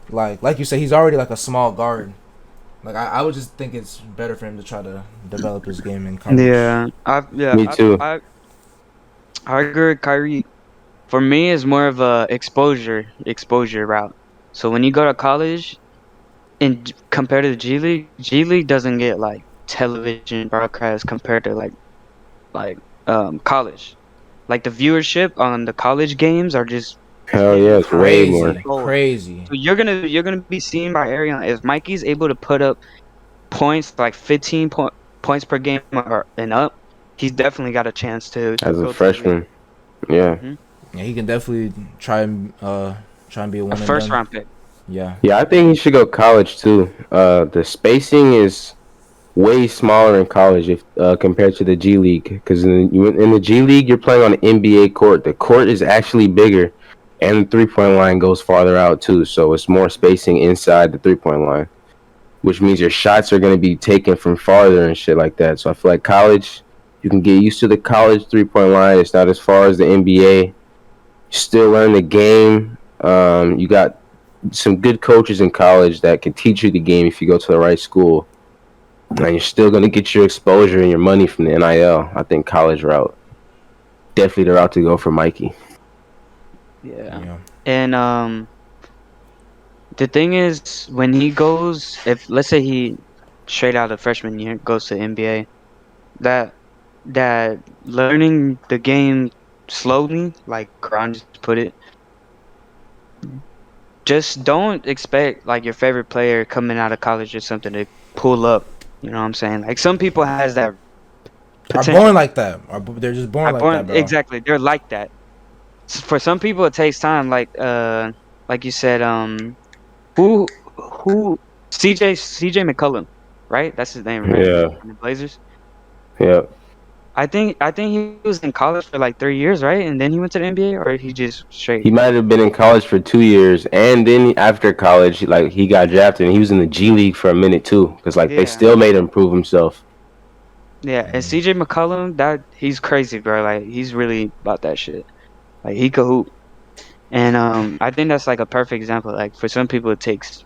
like you said, he's already like a small guard. Like I would just think it's better for him to try to develop his game in college. Me too. I agree with Kyrie. For me, it's more of a exposure route. So when you go to college, and compared to the G League doesn't get like television broadcast compared to like college. Like the viewership on the college games are just Hell yeah, it's way more. Crazy. So you're gonna be seen by everyone. If Mikey's able to put up points like 15 points per game and up, he's definitely got a chance to As go a freshman. Yeah. Mm-hmm. Yeah, he can definitely try and be a one and first done. round pick. Yeah. Yeah, I think he should go college too. The spacing is way smaller in college if compared to the G League, because in the G League you're playing on an NBA court. The court is actually bigger, and the 3-point line goes farther out too, so it's more spacing inside the 3-point line, which means your shots are going to be taken from farther and shit like that. So I feel like college, you can get used to the college 3-point line. It's not as far as the NBA. You still learn the game. You got some good coaches in college that can teach you the game if you go to the right school. And you're still going to get your exposure and your money from the NIL. I think college route. Definitely the route to go for Mikey. Yeah. And the thing is, when he goes, if let's say he straight out of freshman year goes to NBA, that learning the game slowly, like Karan just put it, just don't expect like your favorite player coming out of college or something to pull up. You know what I'm saying? Like some people has that potential. Are born like that. They're just born like that, bro. Exactly, they're like that. For some people, it takes time. Like you said, who CJ McCollum, right? That's his name, right? Yeah. In the Blazers. Yeah. I think he was in college for like 3 years, right? And then he went to the NBA, or he just straight. He might have been in college for 2 years, and then after college, he got drafted, and he was in the G League for a minute too, because they still made him prove himself. Yeah, and CJ McCollum, he's crazy, bro. Like he's really about that shit. Like he could hoop, and I think that's like a perfect example. Like for some people, it takes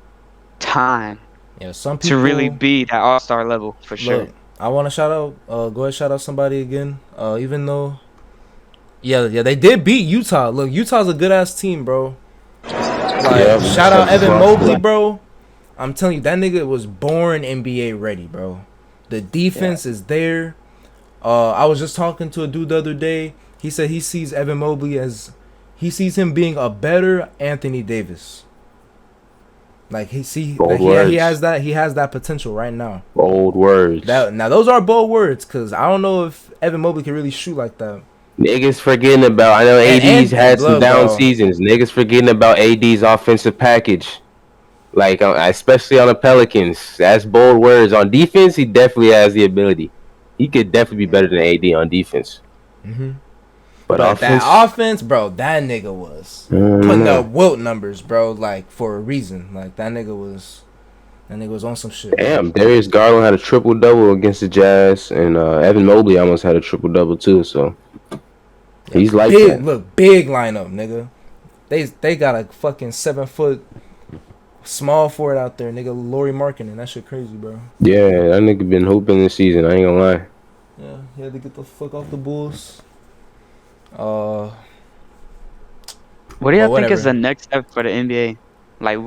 time. Yeah, some people to really be that all-star level for sure. Look, I want to shout out. Go ahead, shout out somebody again. Even though, yeah, they did beat Utah. Look, Utah's a good ass team, bro. Like, Yeah, shout out such Evan lost Mobley, that. bro. I'm telling you, that nigga was born NBA ready, bro. The defense is there. I was just talking to a dude the other day. He said he sees Evan Mobley as he sees him being a better Anthony Davis. Like Bold he words. has that potential right now. Bold words. Now those are bold words, cause I don't know if Evan Mobley can really shoot like that. Niggas forgetting about. I know And AD's had some look, down bro. seasons. Niggas forgetting about AD's offensive package. Like, especially on the Pelicans. That's bold words. On defense, he definitely has the ability. He could definitely be better than AD on defense. Mhm. But But offense, that offense, bro, that nigga was putting up Wilt numbers, bro, like for a reason. Like that nigga was on some shit. damn, Darius Garland had a triple double against the Jazz, and Evan Mobley almost had a triple double too. So he's like Big that. big lineup, nigga. They got a fucking 7 foot small forward out there, nigga. Laurie Markkinen, that shit crazy, bro. Yeah, that nigga been hooping this season. I ain't gonna lie. Yeah, he had to get the fuck off the Bulls. Uh, What do Well, y'all think is whatever. the next step for the NBA? Like,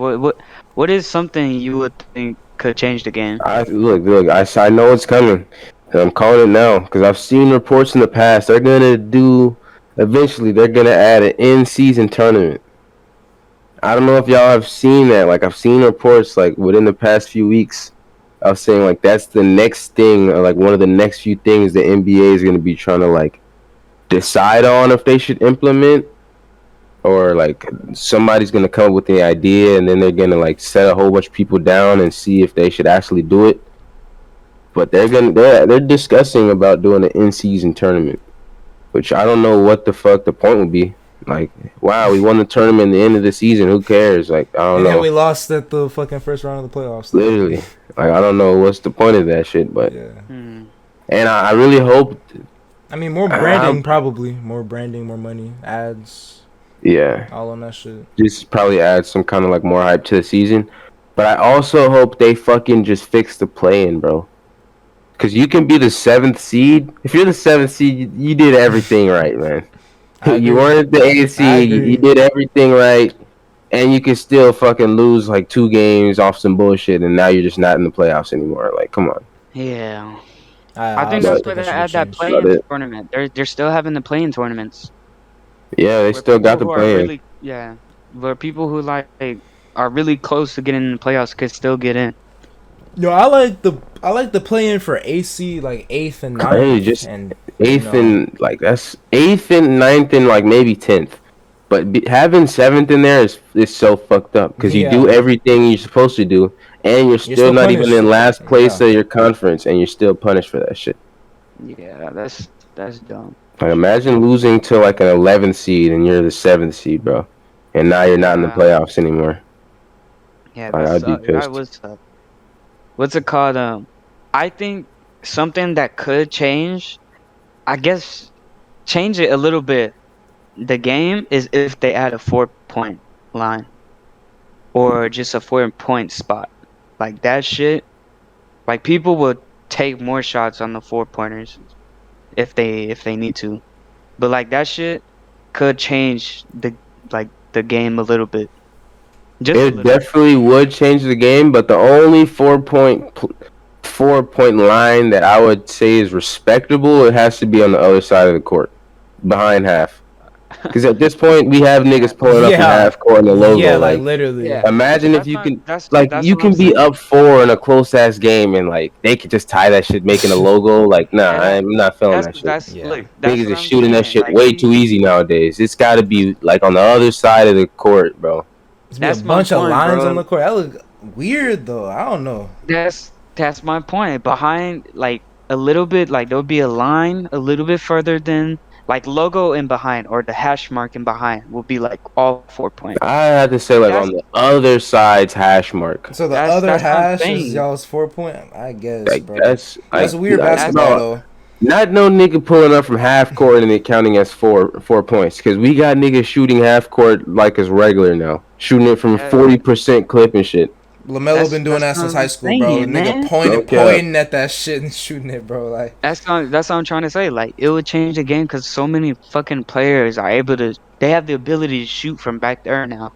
what is something you would think could change the game? Look. I know it's coming. And I'm calling it now because I've seen reports in the past. They're gonna do eventually. They're gonna add an in-season tournament. I don't know if y'all have seen that. Like I've seen reports like within the past few weeks. I was saying like that's the next thing, or like one of the next few things the NBA is gonna be trying to like decide on if they should implement, or like somebody's gonna come up with the idea and then they're gonna like set a whole bunch of people down and see if they should actually do it. But they're discussing about doing an in-season tournament, which I don't know what the fuck the point would be. Like, wow, we won the tournament at the end of the season. Who cares? Like, I don't and then know. we lost at the fucking first round of the playoffs. Literally, like I don't know what's the point of that shit. But Yeah. and I really hope, I mean, more branding, probably. More branding, more money, ads, yeah, all on that shit. just probably add some kind of like more hype to the season. But I also hope they fucking just fix the play-in, bro. Because you can be the 7th seed. If you're the 7th seed, you did everything right, man. I You agree. weren't the 8th I seed. agree. You did everything right. And you can still fucking lose like 2 games off some bullshit. And now you're just not in the playoffs anymore. Like, come on. Yeah, I think also that's why that they shit add that changed. But play-in tournament. They're still having the play-in tournaments. Yeah, they Where still got the people who are play-in. really, yeah, where people who like are really close to getting in the playoffs could still get in. Yo, I like the play-in for AC, like 8th and 9th. Hey, just and 8th and like that's 8th and 9th and like maybe 10th. But having 7th in there is so fucked up because you do Yeah. everything you're supposed to do, and you're still still not even punished. in last place Yeah. of your conference, and you're still punished for that shit. Yeah, that's dumb. Like imagine losing to like an 11th seed and you're the 7th seed, bro, and now you're not in the Yeah. playoffs anymore. Yeah, Like, that I'd be sucks. That pissed. was tough. What's it called? I think something that could change, I guess, change it a little bit. The game is if they add a 4-point line or just a 4-point spot, like that shit. Like people will take more shots on the 4-pointers if they need to, but like that shit could change the game a little bit. Just a It little. definitely would change the game, but the only 4-point line that I would say is respectable, it has to be on the other side of the court, behind half. Because at this point, we have niggas pulling up in Yeah. half court in the logo. Yeah, like like, literally. Yeah. imagine if That's you not- can, that's- like, that's you what I'm can be saying. up 4 in a close ass game, and like they could just tie that shit, making a logo. Like, nah, Yeah, I'm not feeling that shit. That's Yeah. look. That's Niggas what is I'm shooting that saying. shit Like, way too easy nowadays. It's got to be like on the other side of the court, bro. It's That's a my bunch of point, lines bro. on the court. That look weird though. I don't know. That's my point. Behind, like a little bit, like there'll be a line a little bit further than like logo in behind or the hash mark in behind will be like all 4 points. I had to say like on the other side's hash mark. So the That's- other that's what I'm hash is saying. y'all's 4-point. I guess, Like bro. that's That's like, weird like, basketball no, though. Not no nigga pulling up from half court and it counting as 4 points. Because we got niggas shooting half court like it's regular now, shooting it from 40% clip and shit. LaMelo been doing that that's since what high I'm school, bro. saying, Nigga man. pointing at that shit and shooting it, bro. Like That's what I'm trying to say. Like it would change the game because so many fucking players are able to. They have the ability to shoot from back there now.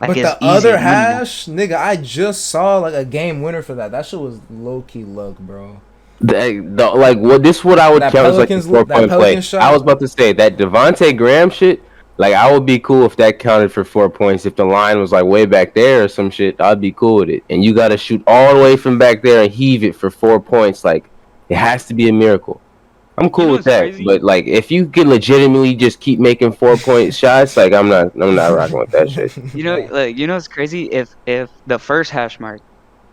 Like But it's the easy other money. hash, nigga, I just saw like a game winner for that. That shit was low key luck, bro. Like what? This what I would That count as like the Pelicans, four that point play. Pelican I was shot. about to say that Devontae Graham shit. Like I would be cool if that counted for 4 points. If the line was like way back there or some shit, I'd be cool with it. And you got to shoot all the way from back there and heave it for 4 points. Like it has to be a miracle. I'm You cool know with what's that. crazy? But like if you can legitimately just keep making 4 point shots, like I'm not rocking with that shit. You know what's crazy? If the first hash mark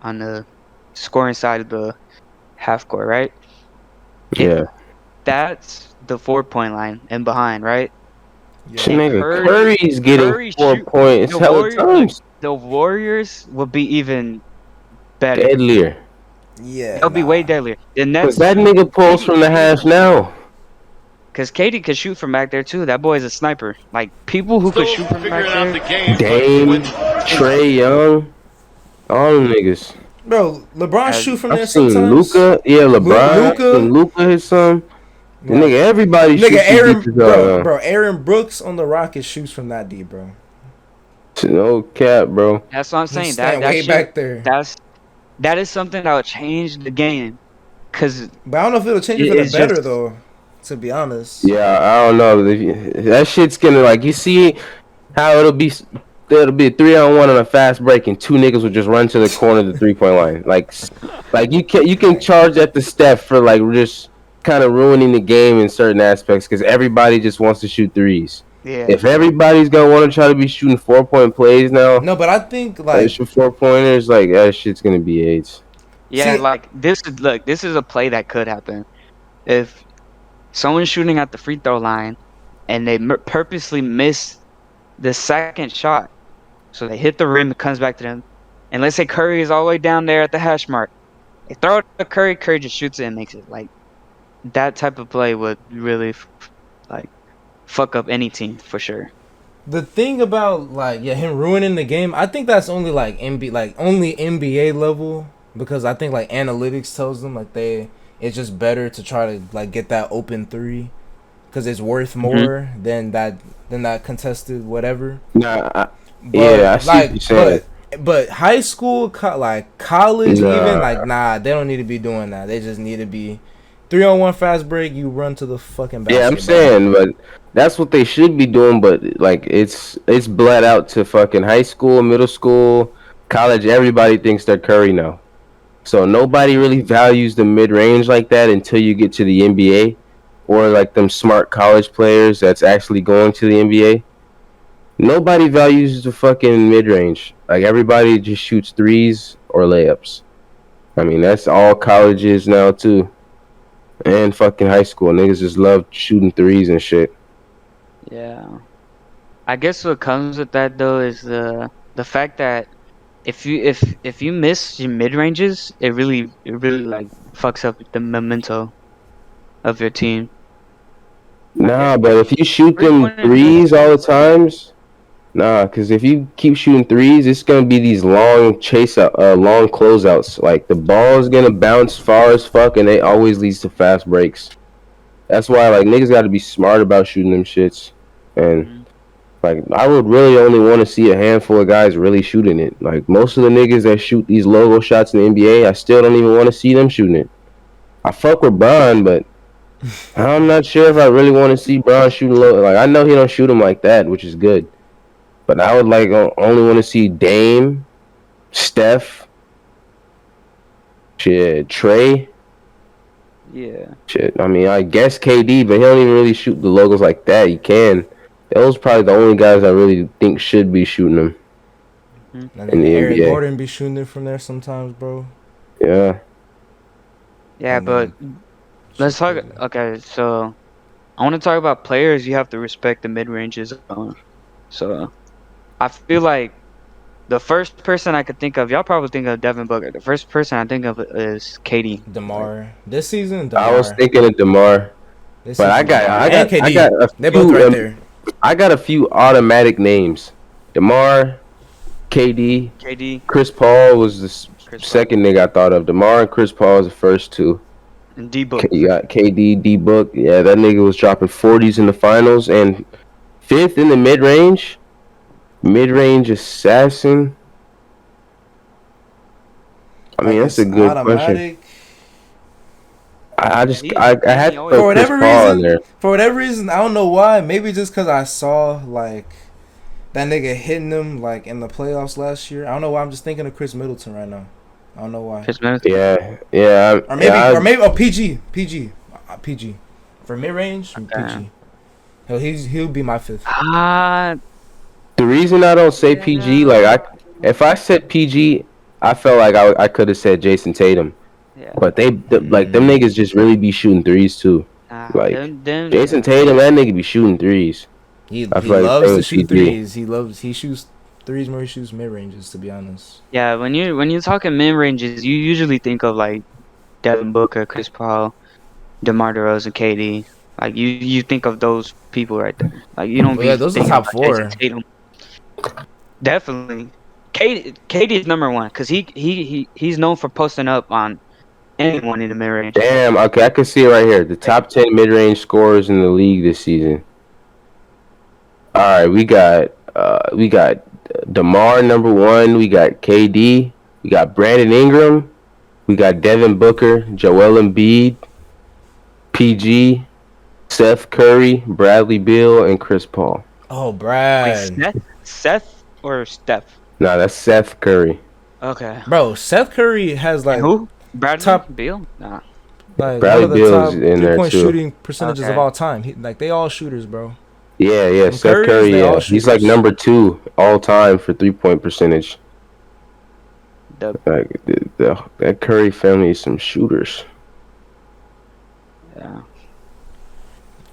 on the scoring side of the half court, right? If Yeah. that's the 4 point line and behind, right? Yeah. And Nigga, Curry's getting Curry 4 shoot points the hella Warrior look, times. the Warriors will be even better. Deadlier. Yeah, They'll be way nah. deadlier. The Cause Nets that shoot nigga pulls from the hash now. because Katie could shoot from back there too. That boy's a sniper. Like people who could Still shoot from back figuring out there. the game, but Dame, when Trey Young, all them niggas. Bro, LeBron As shoot from I've there seen sometimes. Luca. Yeah, LeBron. I've seen Luca, Luca hit some. The like, nigga, everybody nigga, shoots from deep Aaron, as hell now. Aaron Brooks on the Rockets shoots from that deep, bro. No cap, bro. that's what I'm He's saying. That staying that way shit back there. that is something that would change the game. Cause But I don't know if it'll change it for the it's better just though. To be honest. Yeah, I don't know. That shit's gonna like you see how it'll be. It'll be a 3-on-1 on a fast break, and two niggas will just run to the corner of the 3 point line. Like you can charge at the step for like just kind of ruining the game in certain aspects because everybody just wants to shoot threes. yeah. If everybody's gonna want to try to be shooting 4 point plays now, No, but I think like shoot 4 pointers, like that shit's gonna be AIDS. Yeah, see, like this is a play that could happen. If someone's shooting at the free throw line and they purposely miss the second shot, so they hit the rim, it comes back to them, and let's say Curry is all the way down there at the hash mark, they throw it to Curry, Curry just shoots it and makes it. Like that type of play would really like fuck up any team for sure. the thing about like him ruining the game, I think that's only like only NBA level because I think like analytics tells them like it's just better to try to like get that open three because it's worth more than that contested whatever. Nah, But, yeah, I see what you're saying. but high school, college, Nah. even like they don't need to be doing that. They just need to be 3-on-1 fast break. You run to the fucking basket. Yeah, I'm saying, but that's what they should be doing. But like, it's bled out to fucking high school, middle school, college. Everybody thinks they're Curry now, so nobody really values the mid range like that until you get to the NBA, or like them smart college players that's actually going to the NBA. Nobody values the fucking mid range. Like everybody just shoots threes or layups. I mean, that's all colleges now too. And fucking high school. Niggas just love shooting threes and shit. Yeah. I guess what comes with that though is the fact that if you miss your mid ranges, it really like fucks up the memento of your team. Nah, but if you shoot them Three-pointer threes all the times, nah, because if you keep shooting threes, it's gonna be these long long closeouts. Like the ball is gonna bounce far as fuck, and it always leads to fast breaks. That's why like niggas got to be smart about shooting them shits. And like I would really only want to see a handful of guys really shooting it. Like most of the niggas that shoot these logo shots in the NBA, I still don't even want to see them shooting it. I fuck with Bron, but I'm not sure if I really want to see Bron shooting low. Like I know he don't shoot them like that, which is good. But I would like only want to see Dame, Steph, shit, Trey. Yeah. Shit, I mean, I guess KD, but he don't even really shoot the logos like that. He can. Those probably the only guys I really think should be shooting them. And In then the Eric NBA. Gordon be shooting it from there sometimes, bro. Yeah. Yeah, And but then- let's talk. Okay, so I want to talk about players. You have to respect the mid ranges. So I feel like the first person I could think of, y'all probably think of Devin Booker. The first person I think of is Katie. DeMar this season. DeMar. I was thinking of DeMar, This but I season, got DeMar. I And got I KD. got a They few, both right there. I got a few automatic names. DeMar, KD, KD, Chris Paul was the Chris Paul, second nigga I thought of. DeMar and Chris Paul was the first two. and D Book. You got KD, D Book. Yeah, that nigga was dropping 40s in the finals and fifth in the mid range. Mid-range assassin. I mean, Like that's it's a good question. automatic. I just He- I had he to always- For put Chris whatever Paul in reason, there. I don't know why. Maybe just because I saw like that nigga hitting them like in the playoffs last year. I don't know why. I'm just thinking of Chris Middleton right now. I don't know why. Chris Middleton. Yeah. Or maybe PG for mid range. Okay. PG. He'll be my fifth. The reason I don't say Yeah. PG, if I said PG, I felt like I could have said Jason Tatum, Yeah. but them niggas just really be shooting threes too. Like Them, Jason Tatum, that nigga be shooting threes. He I feel like loves same to with shoot PG. threes. He shoots threes more. He shoots mid ranges. To be honest. Yeah, when you're talking mid ranges, you usually think of like Devin Booker, Chris Paul, DeMar DeRozan, KD. Like you think of those people right there. Like you don't Well, be yeah, those are thinking top about four. Jason Tatum. Definitely, KD is number one because he's known for posting up on anyone in the mid range. Damn. Okay, I can see it right here. The top 10 mid-range scorers in the league this season. All right, we got DeMar number one. We got KD. We got Brandon Ingram. We got Devin Booker, Joel Embiid, PG, Seth Curry, Bradley Beal, and Chris Paul. Oh, Wait, Brad. Seth or Steph? Nah, that's Seth Curry. Okay. Bro, Seth Curry has like And who? Bradley top- Beal? Nah. like Bradley one of the Beal's top in there, 3-point too. shooting percentages of Okay. all time. Like they all shooters, bro. Yeah, Them Seth Currys, Curry. they all Yeah, he's like shooters. number 2 all time for 3-point percentage. The Like that Curry family is some shooters. yeah.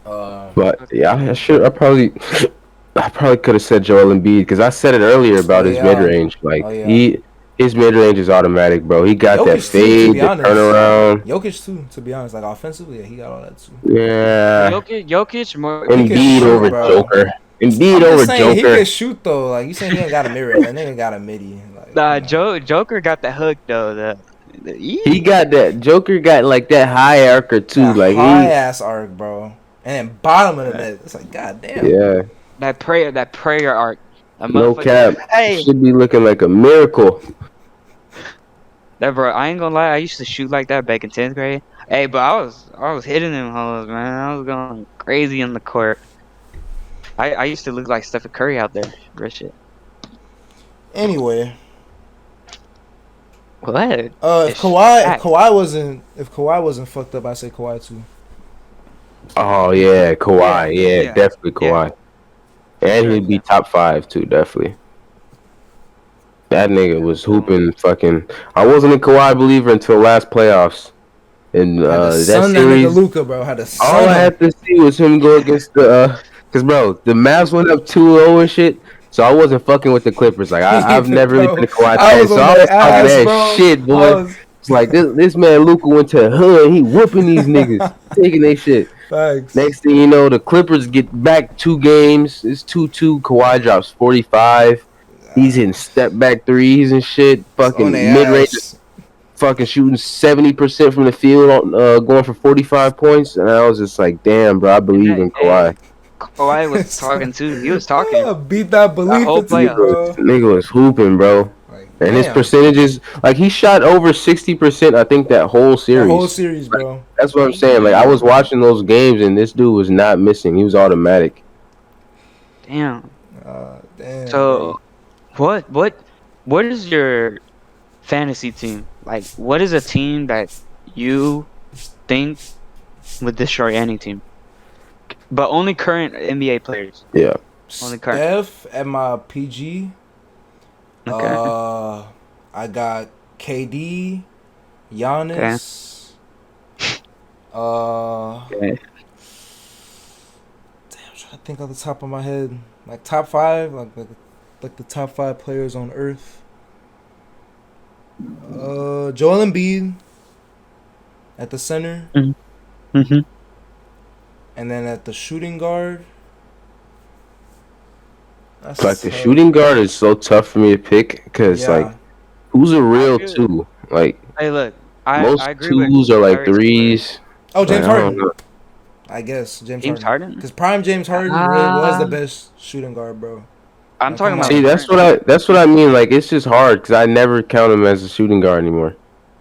But yeah, I probably could have said Joel Embiid because I said it earlier about Oh, his yeah. mid range. Like Oh, yeah. his mid range is automatic, bro. He got that Jokic too, to fade, be the honest. turnaround. Jokic too, to be honest. Like offensively, yeah, he got all that too. Yeah, Jokic more. He can Embiid shoot, over bro. Joker. Embiid I'm over just saying he Joker. can shoot though. Like you saying he ain't got a mirror, that nigga got a midi. Like, Nah, come on. Joker got the hook though. He got that. Joker got like that high archer too. That Like high ass arc, bro. And then bottom of the net. It's like goddamn. yeah, that prayer arc. A no motherfucker- cap. Hey, Should be looking like a miracle. that bro. I ain't gonna lie. I used to shoot like that back in 10th grade. Hey, but I was hitting them hoes, man. I was going crazy on the court. I used to look like Stephen Curry out there. Real shit. Anyway, What? if It's fact. Kawhi wasn't fucked up, I say Kawhi too. Oh yeah, Kawhi. Yeah, Yeah. definitely Kawhi. And he'd be top 5 too, definitely. That nigga was hooping fucking. I wasn't a Kawhi believer until last playoffs. And Had to that sun that nigga series, Luka, bro. Had to sun all I him. had to see was him go against the. Cause bro, the Mavs went up 2-0 and shit. So I wasn't fucking with the Clippers. Like I've never really Bro, been a Kawhi I fan. was So on I was their talking ass, that bro. shit, I boy. was- It's like this man Luka went to the hood. He whooping these niggas, taking their shit. Facts. Next thing you know, the Clippers get back 2 games. It's 2-2. Kawhi drops 45. He's hitting step back threes and shit. Fucking On their mid range, ass. fucking shooting 70% from the field, going for 45 points. And I was just like, damn, bro, I believe in Kawhi. Kawhi was talking too. He was talking. Beat that belief whole into you, playoff. bro. Nigga was hooping, bro. Like, And his damn. percentages, like he shot over 60%, I think, that whole The series. whole series, bro. That's what I'm saying. Like I was watching those games and this dude was not missing. He was automatic. Damn. Damn. So, what is your fantasy team like? What is a team that you think would destroy any team? But only current NBA players. Yeah. Only current. Steph at my PG. Okay. I got KD, Giannis. Okay. Damn, I'm trying to think off the top of my head. Like top 5, like the top 5 players on earth. Joel Embiid at the center, Mm-hmm. and then at the shooting guard. That's Like the tough. shooting guard is so tough for me to pick because Yeah. like who's a real feel it. 2? Like Hey, look. most I agree with 2s are like Larry's 3s. Oh, James Like, I don't Harden. know. I guess James James Harden. Harden. Because prime James Harden really was the best shooting guard, bro. I'm Now, talking come about See, on. that's what I mean. Like, it's just hard because I never count him as a shooting guard anymore.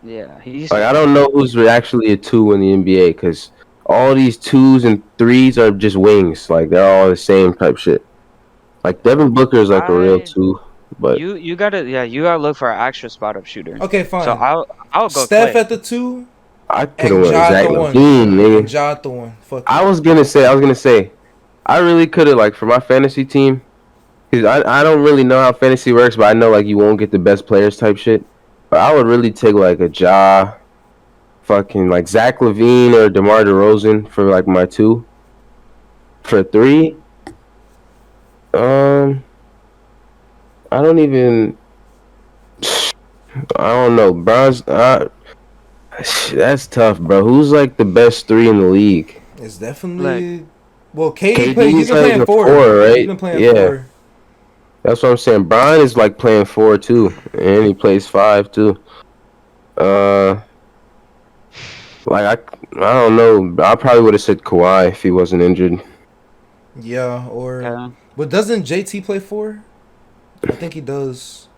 Yeah, he's Like, I don't know who's actually a two in the NBA because all these twos and threes are just wings. Like, they're all the same type shit. Like, Devin Booker is like a real I two, but you gotta look for an actual spot up shooter. Okay, So fine. I'll go Steph Clay. at the 2 I could have and went Ja at Zach the 1. Levine, And nigga. Ja at the 1. Fuck it. I was gonna say, I really could have, like, for my fantasy team, because I don't really know how fantasy works, but I know, like, you won't get the best players type shit. But I would really take, like, a Ja, fucking, like, Zach Levine or DeMar DeRozan for, like, my two. For three, I don't even, I don't know. Bronze, that's tough, bro. Who's, like, the best three in the league? It's Like definitely. Well, KD play. He's KD's been like playing a 4. four, He's right? been playing Yeah. 4. That's what I'm saying. Brian is like playing four too, and he plays five too. Like I don't know. I probably would have said Kawhi if he wasn't injured. Yeah, or. okay. But doesn't JT play 4? I think he does.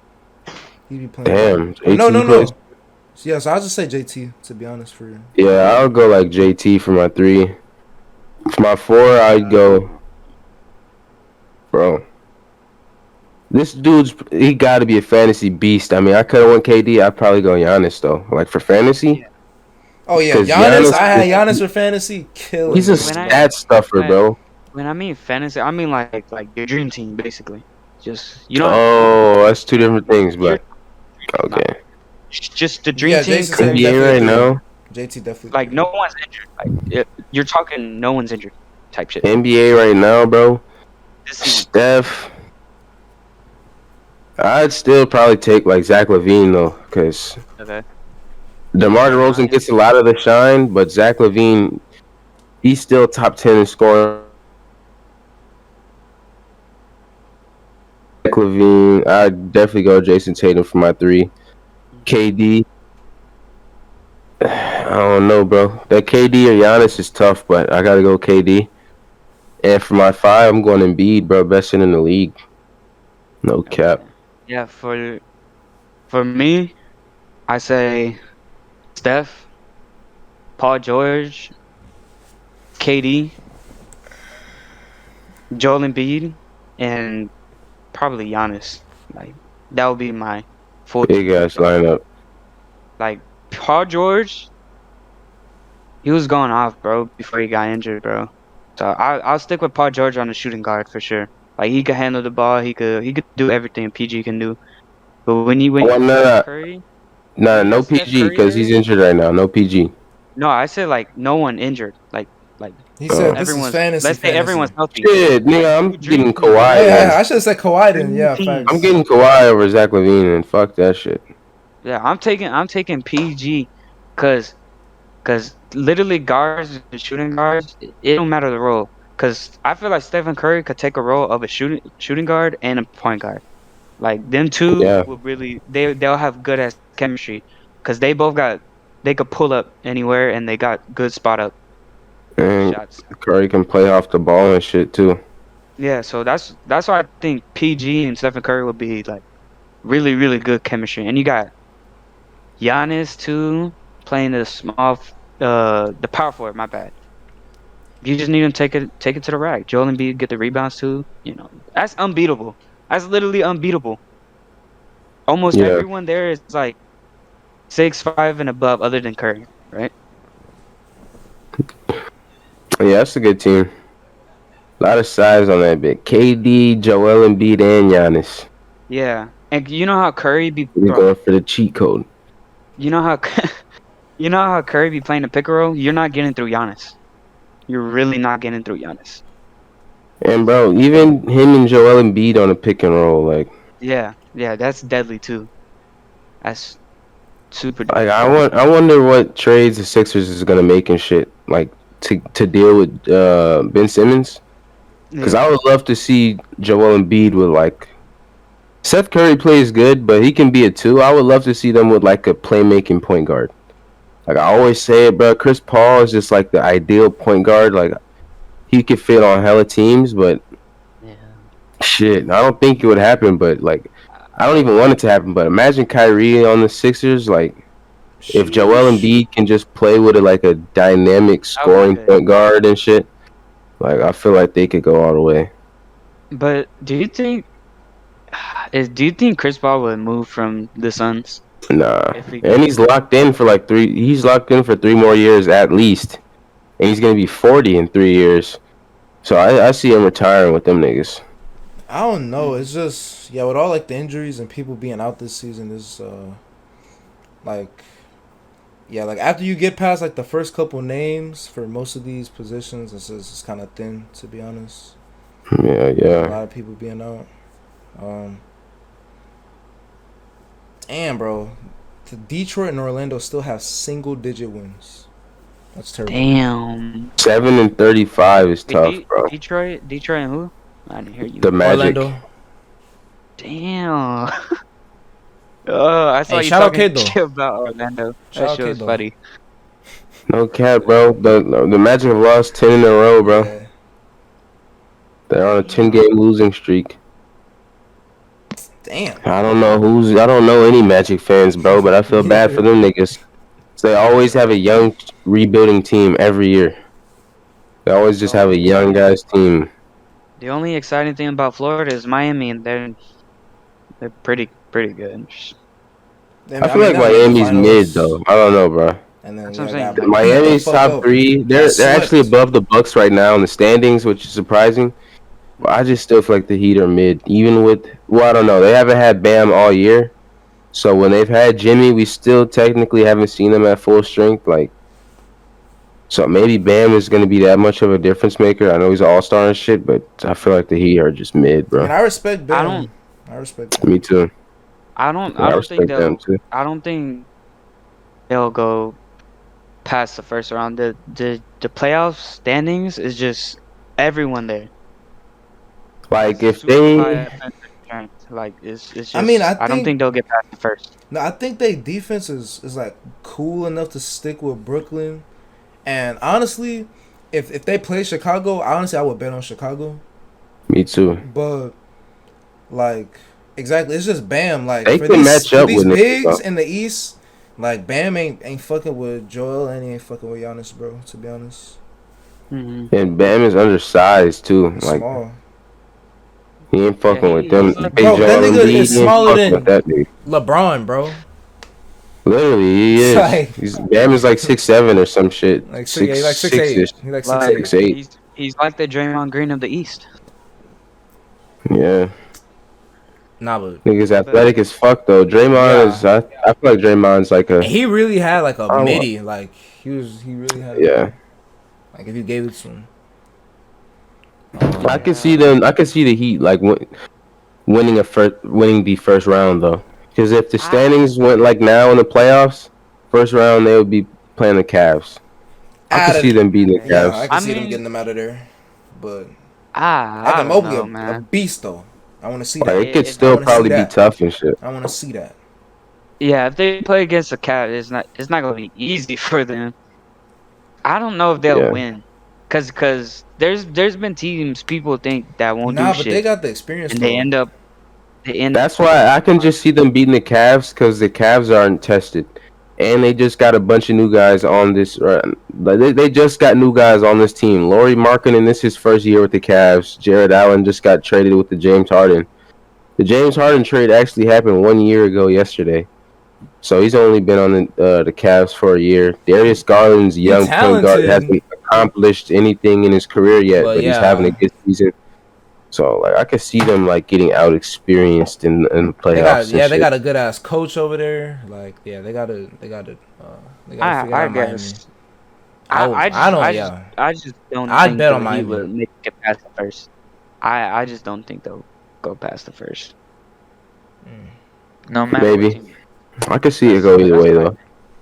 He be playing. Damn, Oh, no, JT plays. Yeah, so I'll just say JT, to be honest, for you. Yeah, I'll go like JT for my three. For my four, I'd go, bro. This he got to be a fantasy beast. I mean, I could have went KD. I'd probably go Giannis though. Like for fantasy, Oh, yeah, 'Cause Giannis. Giannis- I had Giannis for fantasy. Killing he's a me. stat stuffer, bro. When I mean fantasy, I mean like your dream team basically. Just you know, Oh, that's two different things, but okay. just the dream Yeah, team. Jason said Curry, NBA right definitely now. JT definitely. like no one's injured. Like you're talking, no one's injured type shit. NBA right now, bro. This season. Steph. I'd still probably take like Zach Levine though, because Okay. DeMar DeRozan gets a lot of the shine, but Zach Levine, he's still top 10 in scoring. Zach Levine, I'd definitely go Jason Tatum for my three. KD, I don't know, bro. That KD or Giannis is tough, but I gotta go KD. And for my five, I'm going Embiid, bro. Best in the league. No cap. Yeah, for me, I say Steph, Paul George, KD, Joel Embiid, and probably Giannis. Like that would be my full Big ass lineup. Like Paul George, he was going off, bro, before he got injured, bro. So I'll stick with Paul George on the shooting guard for sure. Like he could handle the ball, he could do everything PG can do. But when you Oh, no. Curry, Nah, you no got Steph PG Curry because he's there? injured right now. No PG. No, I said like no one injured. Like He said this is everyone's fantasy. let's say everyone's healthy. Shit, nigga, I'm getting Kawhi. Yeah, man. I should have said Kawhi then. Yeah, Team. facts. I'm getting Kawhi over Zach Levine, and fuck that shit. Yeah, I'm taking PG, cause literally guards and shooting guards, it don't matter the role. Cause I feel like Stephen Curry could take a role of a shooting guard and a point guard. Like them two Yeah. will really they'll have good ass chemistry, cause they could pull up anywhere and they got good spot up And shots. Curry can play off the ball and shit too. Yeah, so that's why I think PG and Stephen Curry would be like really really good chemistry. And you got Giannis too playing the the power forward. My bad. You just need him to take it to the rack. Joel Embiid get the rebounds too. You know that's unbeatable. That's literally unbeatable. Almost Yeah. everyone there is like 6'5" and above, other than Curry, right? Yeah, that's a good team. A lot of size on that bit. KD, Joel Embiid, and Giannis. Yeah, and you know how Curry be We're going for the cheat code. you know how you know how Curry be playing the pick and roll. You're not getting through Giannis. You're really not getting through Giannis. And bro, even him and Joel Embiid on a pick and roll, like Yeah, that's deadly too. That's super. Like I wonder what trades the Sixers is gonna make and shit, like to deal with Ben Simmons, because I would love to see Joel Embiid with like Seth Curry plays good, but he can be a two. I would love to see them with like a playmaking point guard. Like I always say it, bro. Chris Paul is just like the ideal point guard. Like he could fit on hella teams, but Yeah. Shit, I don't think it would happen, but like, I don't even want it to happen. But imagine Kyrie on the Sixers. Like, if Joel Sheesh. Embiid can just play with like a dynamic That would be scoring good. point guard and shit, like I feel like they could go all the way. But do you think Chris Paul would move from the Suns Nah, if he and gets he's locked in for like three. He's locked in for 3 more years at least, and he's gonna be 40 in 3 years. So I see him retiring with them niggas. I don't know. It's just with all like the injuries and people being out this season is like like after you get past like the first couple names for most of these positions, it's kind of thin, to be honest. Yeah, A yeah. lot of people being out. Damn, bro. The Detroit and Orlando still have single-digit wins. That's terrible. damn. 7 and 35 is Wait, tough, bro. Detroit and who? I didn't hear you. The Magic. Orlando. Damn. Oh, I saw Hey, you shout out talking Kado. shit about Orlando. Shout out That shit was Kado. funny. No cap, bro. The Magic have lost 10 in a row, bro. Yeah. They're on a 10-game losing streak. Damn. I don't know any Magic fans, bro, but I feel bad for them niggas. So they always have a young rebuilding team every year. They always just have a young guys team. The only exciting thing about Florida is Miami, and they're pretty good. I feel like Miami's mid though. I don't know, bro. And then That's what I'm saying. Miami's top 3. They're actually above the Bucks right now in the standings, which is surprising. But I just still feel like the Heat are mid, even with I don't know. They haven't had Bam all year, so when they've had Jimmy, we still technically haven't seen them at full strength. Like, so maybe Bam is going to be that much of a difference maker. I know he's an all-star and shit, but I feel like the Heat are just mid, bro. And I respect Bam. I respect Bam. Me too. I don't respect them too. think they'll go past the first round. The playoff standings is just everyone there. Like if Super they, high offensive strength. Like it's just. I mean, I don't think- think they'll get past the first. No, I think their defense is like cool enough to stick with Brooklyn. And honestly, if they play Chicago, honestly I would bet on Chicago. me too. But like exactly, it's just Bam. Like They for can these, match for up these with niggas, bigs though. in the East, like Bam ain't fucking with Joel and he ain't fucking with Giannis, bro. To be honest, Mm-hmm. And Bam is undersized too. he's Like small. he ain't fucking Yeah, with them. he's like- Big Bro, that Joel nigga Embiid, is he ain't smaller fucking than- with that nigga. LeBron, bro. Literally, he It's is. like- Bam is like 6'7" or some shit. Like he's like 6'8". 6'ish. He's like Like, 6'8". 6'8". he's like the Draymond Green of the East. Yeah, Nah, but niggas athletic as fuck though. Draymond Yeah. is. I feel like Draymond's like a. he really had like a Oh. midi. Like he really had. Yeah, Like if you gave it to him. I can see them. I can see the Heat like winning the first round though. Because if the standings went like now in the playoffs, first round they would be playing the Cavs. I Out can of- see them beating the Yeah, Cavs. I can I see them mean- getting them out of there. But I Evan don't Mobley, know, a man. beast though. I want to see Like, that. it could I still wanna see probably be that. tough and shit. I want to see that. Yeah, if they play against the Cavs, it's not gonna be easy for them. I don't know if they'll Yeah. win, cause there's been teams people think that won't Nah, do but shit, they got the experience. and though. they end up. That's why I can just see them beating the Cavs because the Cavs aren't tested, and they just got a bunch of new guys on this. They just got new guys on this team. Lauri Markkanen, this is his first year with the Cavs. Jared Allen just got traded with the James Harden. The James Harden trade actually happened 1 year ago yesterday, so he's only been on the Cavs for a year. Darius Garland's young point guard talented. hasn't accomplished anything in his career yet, But but he's yeah. having a good season. So like I could see them like getting out experienced in the playoffs. They got a good ass coach over there. Like they got to figure out I Miami. guess. I just don't. I'd think bet the on Heat Miami. will make it past the first. I just don't think they'll go past the first. No matter. Maybe. what team. I could see it go either way though.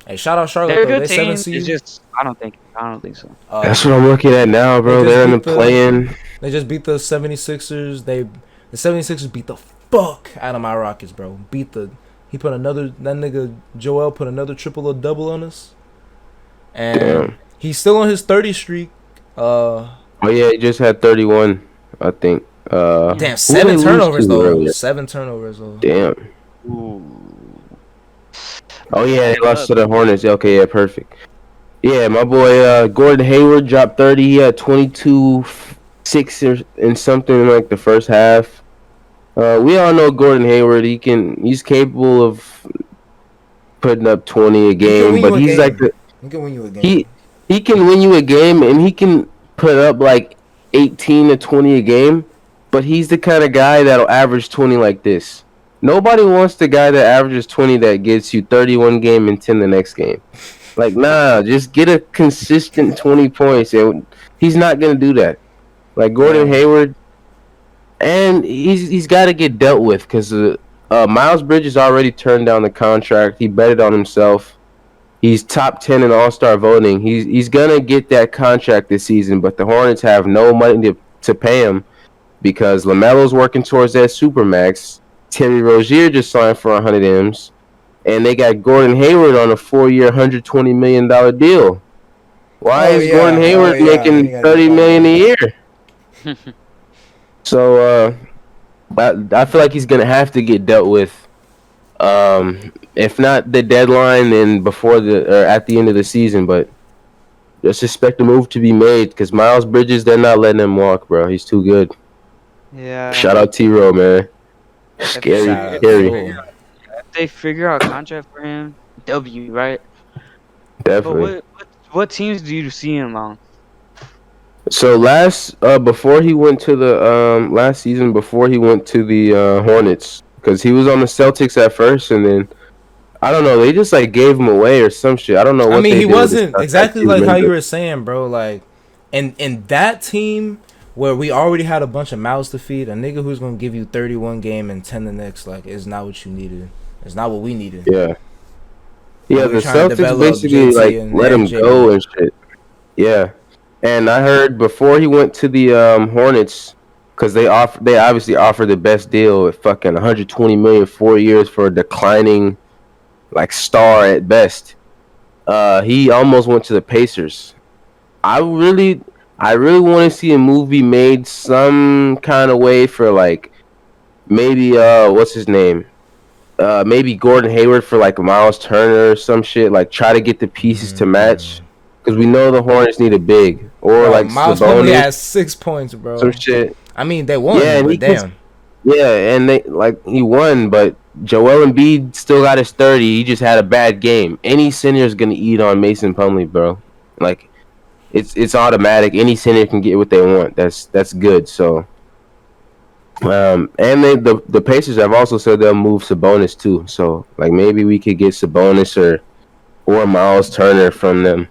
Hey, shout out Charlotte. They're a Though. good They team. 7 It's seed. just I don't think so. That's what I'm looking at now, bro. They just They're in the beat the- play-in. They just beat the 76ers. The 76ers beat the fuck out of my Rockets, bro. That nigga Joel put another triple or double on us. And Damn. he's still on his 30 streak. Oh yeah, he just had 31, I think. Damn, who 7 they lose turnovers to though. earlier? 7 turnovers though. Damn. Ooh. Oh yeah, they lost Up. to the Hornets. Okay, yeah, perfect. Yeah, my boy Gordon Hayward dropped 30. He had 22, 6 and something like the first half. We all know Gordon Hayward. He's capable of putting up 20 a He can game, win but you a he's like game. He can win you a game. he can win you a game, and he can put up like 18 to 20 a game. But he's the kind of guy that'll average 20 like this. Nobody wants the guy that averages 20 that gets you 31 game and 10 the next game. Like, nah, just get a consistent 20 points. And he's not going to do that. Like, Gordon Yeah. Hayward, and he's got to get dealt with because Miles Bridges already turned down the contract. He betted on himself. He's top 10 in All-Star voting. He's going to get that contract this season, but the Hornets have no money to pay him because LaMelo's working towards that Supermax. Terry Rozier just signed for 100 M's. And they got Gordon Hayward on a 4-year, $120 million deal. Why is Gordon Hayward making $30 million a year? So I feel like he's gonna have to get dealt with. If not the deadline, then before or at the end of the season. But just expect a move to be made because Miles Bridges, they're not letting him walk, bro. He's too good. Yeah. Shout out T-Row, man. Scary. If they figure out a contract for him, W, right? Definitely. But what teams do you see him on? So before he went to the last season, before he went to the Hornets, because he was on the Celtics at first, and then I don't know, they just like gave him away or some shit. I don't know what. I mean, they he did with his wasn't contract. exactly He was like how you injured. were saying, bro. Like, in that team where we already had a bunch of mouths to feed, a nigga who's gonna give you 31 game and 10 the next, like, is not what you needed. It's not what we needed. Yeah. Yeah, we're the trying to Celtics develop basically JT like and let him MJ. go and shit. Yeah, and I heard before he went to the Hornets, because they obviously offered the best deal at fucking 120 million 4 years for a declining like star at best. He almost went to the Pacers. I really want to see a movie made some kind of way for like maybe what's his name? Maybe Gordon Hayward for like Miles Turner or some shit. Like try to get the pieces to match because we know the Hornets need a big or Bro, like Miles only Sabonis, has 6 points, bro. some shit. I mean, they won, Yeah, and but damn. Yeah, and he won, but Joel Embiid still got his 30. He just had a bad game. Any center is gonna eat on Mason Plumlee, bro. Like it's automatic. Any center can get what they want. That's good. So. And the Pacers have also said they'll move Sabonis too. So like maybe we could get Sabonis or Miles Turner from them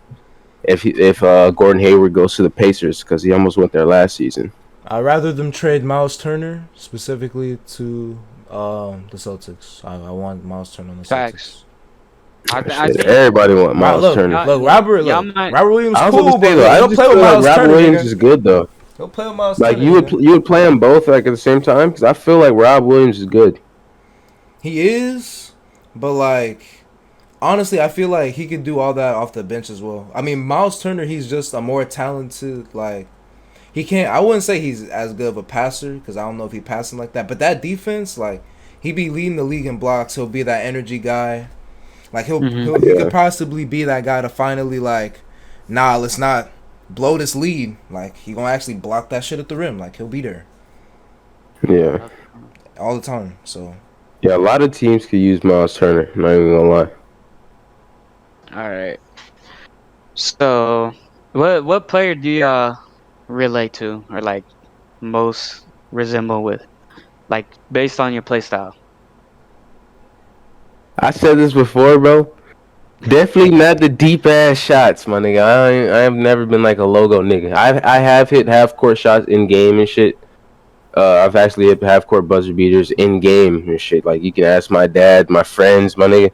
if Gordon Hayward goes to the Pacers because he almost went there last season. I'd rather them trade Miles Turner specifically to the Celtics. I want Miles Turner on the Facts. Celtics. I think Everybody want Miles look, Turner. Look, Robert Williams I was cool, gonna say but though, I I don't just play with feel like Miles Robert Turner. Williams Nigga. is good though. Don't play with Miles Like Turner. you would play them both like at the same time because I feel like Rob Williams is good. He is, but like honestly, I feel like he could do all that off the bench as well. I mean, Miles Turner, he's just a more talented like. He can't. I wouldn't say he's as good of a passer because I don't know if he's passing like that. But that defense, like, he be leading the league in blocks. He'll be that energy guy. Like he could possibly be that guy to finally like, nah, let's not blow this lead. Like he gonna actually block that shit at the rim. Like he'll be there Yeah, all the time. So yeah. A lot of teams could use Miles Turner. I'm not even gonna lie. All right. So, what player do you relate to or like most resemble with, like based on your play style? I said this before, bro. Definitely not the deep ass shots, my nigga. I have never been like a logo nigga. I have hit half court shots in game and shit. I've actually hit half court buzzer beaters in game and shit. Like you can ask my dad, my friends, my nigga.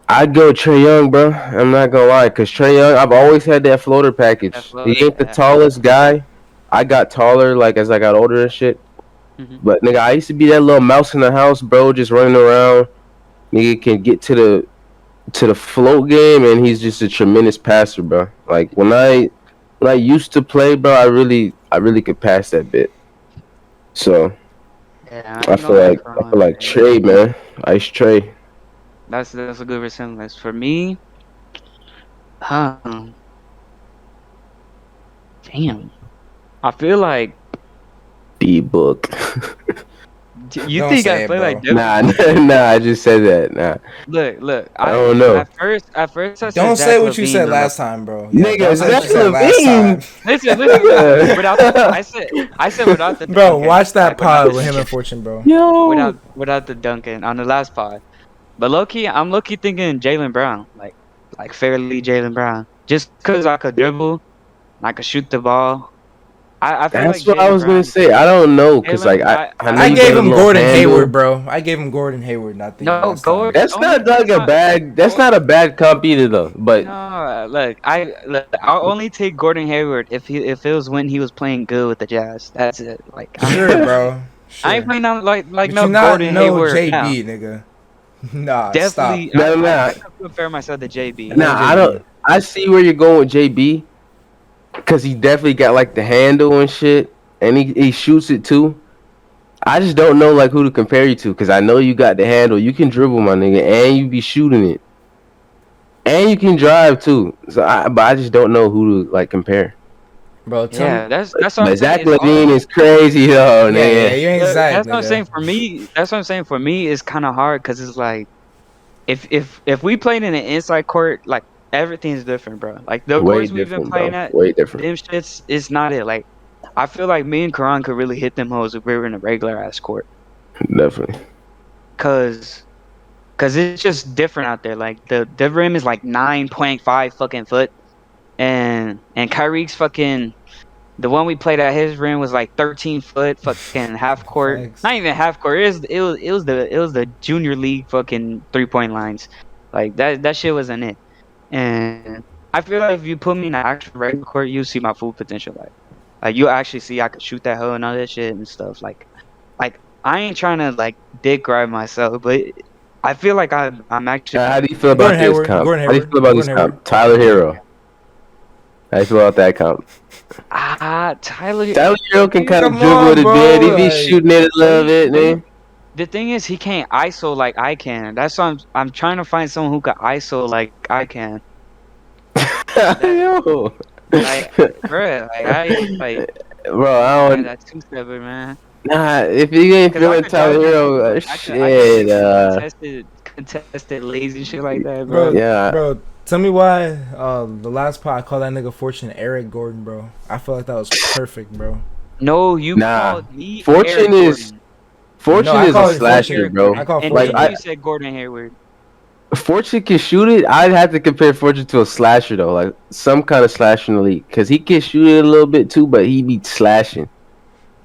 I'd go Trae Young, bro. I'm not gonna lie, cause Trae Young, I've always had that floater package. He ain't the tallest guy. I got taller like as I got older and shit. But nigga, I used to be that little mouse in the house, bro, just running around. Nigga can get to the float game, and he's just a tremendous passer, bro. Like when I used to play, bro, I really could pass that bit. So Yeah, I I'm feel gonna let like Karan, man. Trey, man, Ice Trey. That's a good resemblance for me. Huh? Damn. I feel like D book. you Don't think I say it, play like bro. Devin Nah, Booker? nah, I just said that. Nah, Look. I I don't know. at first I said Don't say Zach what you Levine said or like last time, bro. Yeah, don't Nigga, say what you Zach said last time. Levine. listen. Without the Nigga. I said without the Bro, dunking, watch that like without pod the with him dunking, and Fortune, bro. Yo. without the dunking on the last pod. But I'm low key thinking Jalen Brown, like fairly Jalen Brown, just cause I could dribble, and I could shoot the ball. I feel like That's what I Jalen was gonna Brown. say. I don't know, cause like I I know I you think gave got a him little Gordon Hayward, handle. bro. I gave him Gordon Hayward, not the no last time. That's Only not like that's a not bad. That's Go- not a bad comp either, though. But no. I'll only take Gordon Hayward if it was when he was playing good with the Jazz. That's it. Like Sure, bro. I ain't Sure. playing on like But no you not Gordon no Hayward now. JB, nigga. Nah, stop. Definitely, no, no, I no. could compare myself to JB. No Nah, I don't. JB. I see where you're going with JB, cause he definitely got like the handle and shit, and he shoots it too. I just don't know like who to compare you to, cause I know you got the handle. You can dribble, my nigga, and you be shooting it, and you can drive too. But I just don't know who to like compare. Bro, tell me. Yeah, that's what I'm But saying. Zach It's all Levine is crazy though, Yeah, nigga. you ain't Zach, that's what I'm nigga. saying for me. That's what I'm saying for me. It's kind of hard because it's like if we played in an inside court, like everything's different, bro. Like the Way courts we've been different, playing bro. at, Way different. them shits is not it. Like I feel like me and Karan could really hit them hoes if we were in a regular ass court, Definitely. cause it's just different out there. Like the rim is like 9.5 fucking foot, and Kyrie's fucking. The one we played at his rim was like 13 foot, fucking half court. Facts. Not even half court. It was the junior league fucking 3-point lines. Like that shit wasn't it. And I feel like if you put me in an actual regular court, you see my full potential. Like you actually see I could shoot that hoe and all that shit and stuff. Like I ain't trying to like dick ride myself, but I feel like I'm actually How do you feel about Gordon this Hayward. comp? Gordon How do you Hayward. feel about this Gordon Hayward. comp? Tyler Hero. How do you feel about that comp? Tyler. Tyler Hero can kind of Come dribble on, it a bit. bro. He be Like, shooting it a little bit, man. The thing is, he can't ISO like I can. That's why I'm trying to find someone who can ISO like I can. Yo. Like, bruh, like Bro, I don't. that's too stubborn, man. Nah, if you ain't 'Cause I feeling could drive Tyler that Hero, hoe, like, I shit. could contested lazy shit like that, bro. bro, Yeah. bro, tell me why the last part I called that nigga Fortune Eric Gordon, bro. I feel like that was perfect, bro. No, you Nah. called me Fortune Eric is- Gordon. Fortune No, I is call a it slasher, Fortune. bro. I call And Fortune. then you said Gordon Hayward. Fortune can shoot it. I'd have to compare Fortune to a slasher though, like some kind of slasher in the league, cause he can shoot it a little bit too, but he be slashing.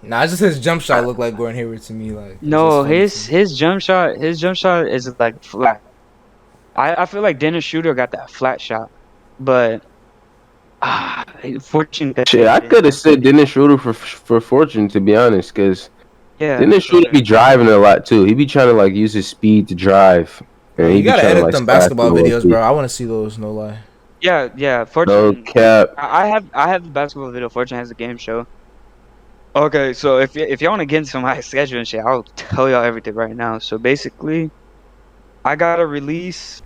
Nah, it's just his jump shot looked like Gordon Hayward to me. Like, it's No, just funny his jump shot is like flat. I feel like Dennis Schroeder got that flat shot, but Fortune. Shit, I could have said Dennis Schroeder for Fortune, to be honest, cause Yeah, Dennis Schroeder be driving a lot too. He be trying to like use his speed to drive, Bro, and he you be gotta trying to edit like them splash basketball people videos, too. bro. I want to see those. No lie. Yeah. No Fortune. cap. I have the basketball video. Fortune has a game show. Okay, so if y'all want to get into my schedule and shit, I'll tell y'all everything right now. So basically, I got a release.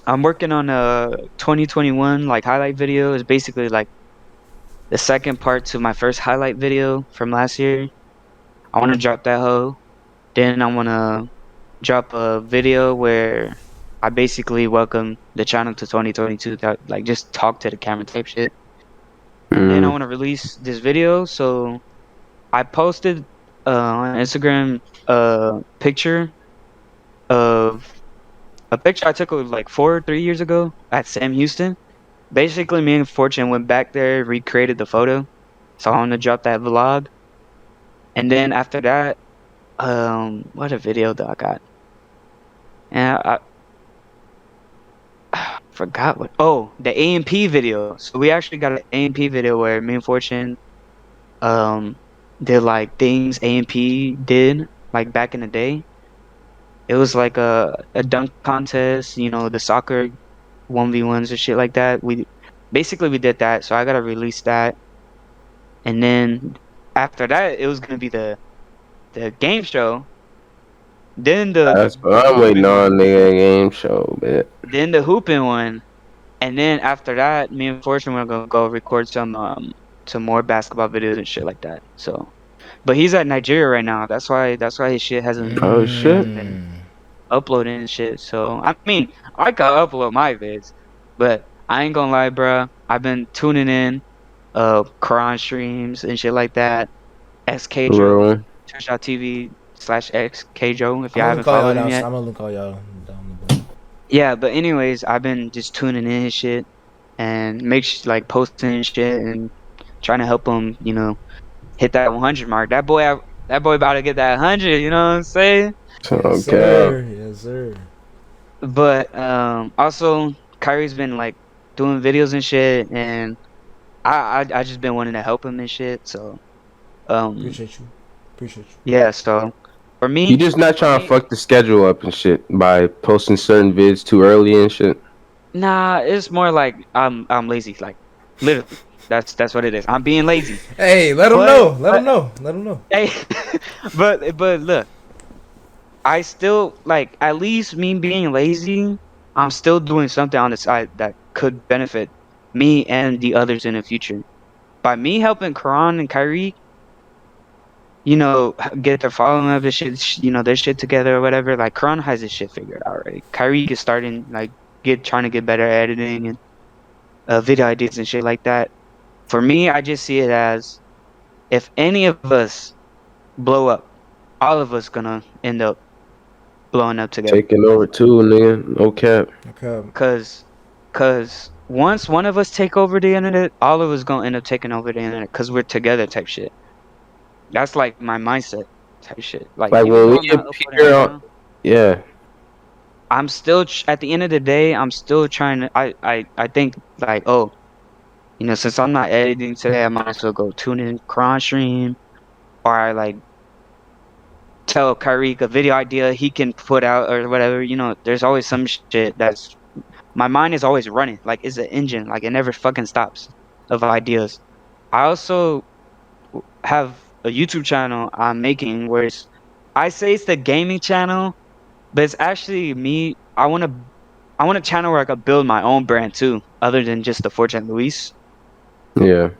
I'm working on a 2021 like highlight video. It's basically like the second part to my first highlight video from last year. I want to drop that hoe. Then I want to drop a video where I basically welcome the channel to 2022. Like just talk to the camera type shit. And then I want to release this video. So I posted on Instagram a picture of a picture I took like 3 years ago at Sam Houston. Basically, me and Fortune went back there, recreated the photo. So I want to drop that vlog. And then after that, what a video that I got. And I forgot what. Oh, the A&P video. So we actually got an A&P video where me and Fortune did like things A&P did like back in the day. It was like a dunk contest, the soccer 1v1s and shit like that. We did that, so I gotta release that. And then after that, it was gonna be the game show, then the That's what I'm waiting hooping on, one, nigga. Game show, man. then the hooping one, and then after that, me and Fortune were gonna go record some more basketball videos and shit like that. So, but he's at Nigeria right now. That's why his shit Oh shit. hasn't been uploading and shit. So I mean, I could upload my vids, but I ain't gonna lie, bruh. I've been tuning in, Quran streams and shit like that. SK Joe, Bro. twitch.tv/XK Joe. If I'm y'all gonna haven't link all y'all followed him down. yet. I'm gonna link all y'all down the bottom. Yeah, but anyways, I've been just tuning in his shit and like posting and shit and trying to help him, hit that 100 mark. That boy about to get that 100. You know what I'm saying? Yes, Okay. sir. Yes, sir. But also Kyrie's been like doing videos and shit, and I just been wanting to help him and shit. So Appreciate you. Appreciate you. yeah. So for You me, just not trying to fuck the schedule up and shit by posting certain vids too early and shit. nah, it's more like I'm lazy. Like literally, that's what it is. I'm being lazy. Hey, let them know. Let them know. Let them know. Hey, but look, I still like, at least me being lazy, I'm still doing something on the side that could benefit me and the others in the future. By me helping Karan and Kyrie, get their following of this shit, their shit together or whatever. Like Karan has his shit figured out already. Kyrie is starting like trying to get better at editing and video ideas and shit like that. For me, I just see it as, if any of us blow up, all of us gonna end up blowing up together. Taking over too, nigga. No cap. Okay. Cause once one of us take over the internet, all of us gonna end up taking over the internet because we're together type shit. That's like my mindset type shit. Like, Like even when though we I'm not uploading appear right on, now, yeah, I'm still at the end of the day, I'm still trying to. I think like, oh, since I'm not editing today, I might as well go tune in Cron stream, or I like tell Kyrie a video idea he can put out or whatever. There's always some shit that's, my mind is always running. Like, it's an engine. Like, it never fucking stops of ideas. I also have a YouTube channel I'm making where I say it's the gaming channel, but it's actually me. I want a channel where I could build my own brand too, other than just the Fortune Luis. yeah,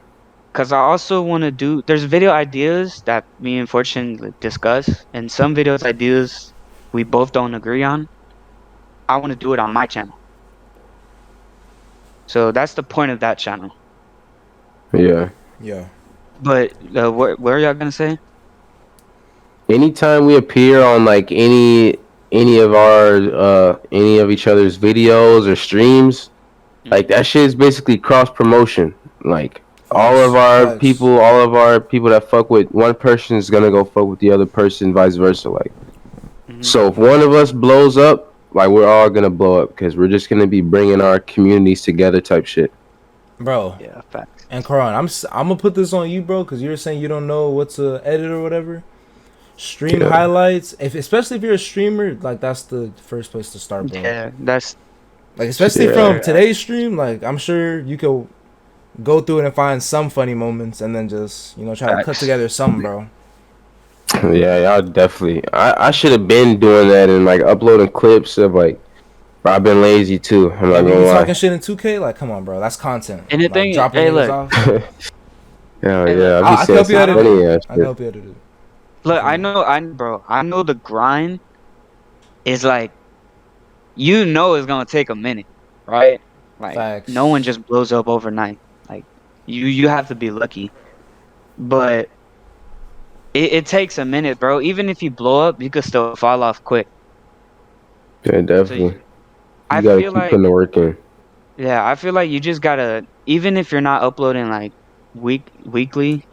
Cause I also want to there's video ideas that me and Fortune like, discuss, and some videos ideas we both don't agree on. I want to do it on my channel. So that's the point of that channel. yeah. Yeah. But where are y'all gonna say? Anytime we appear on like any of each other's videos or streams, like that shit is basically cross promotion. Like all Facts. of our Facts. people, that fuck with one person is gonna go fuck with the other person, vice versa. Like, so if one of us blows up, like we're all gonna blow up because we're just gonna be bringing our communities together, type shit. Bro. Yeah, facts. And Karan, I'm gonna put this on you, bro, because you're saying you don't know what to edit or whatever. Stream Yeah. highlights, especially if you're a streamer, like that's the first place to start, bro. Yeah, that's Like especially Yeah. from today's stream, like I'm sure you could go through it and find some funny moments, and then just try to cut Facts. together something, bro. Yeah, y'all definitely. I should have been doing that and like uploading clips of like. But I've been lazy too. I'm not And we gonna be lie. talking shit in 2K, like come on, bro, that's content. And the Like, thing- dropping hey, niggas look. off. Hell Hey, yeah, look, I I be can saying help you some edit funny it. ass I can shit. help you edit it. Look, I know the grind is like, it's gonna take a minute, right? Like, Facts. no one just blows up overnight. Like, you have to be lucky. But it takes a minute, bro. Even if you blow up, you could still fall off quick. Yeah, So definitely. I You gotta feel keep like, putting the work in. yeah, I feel like you just gotta, even if you're not uploading like weekly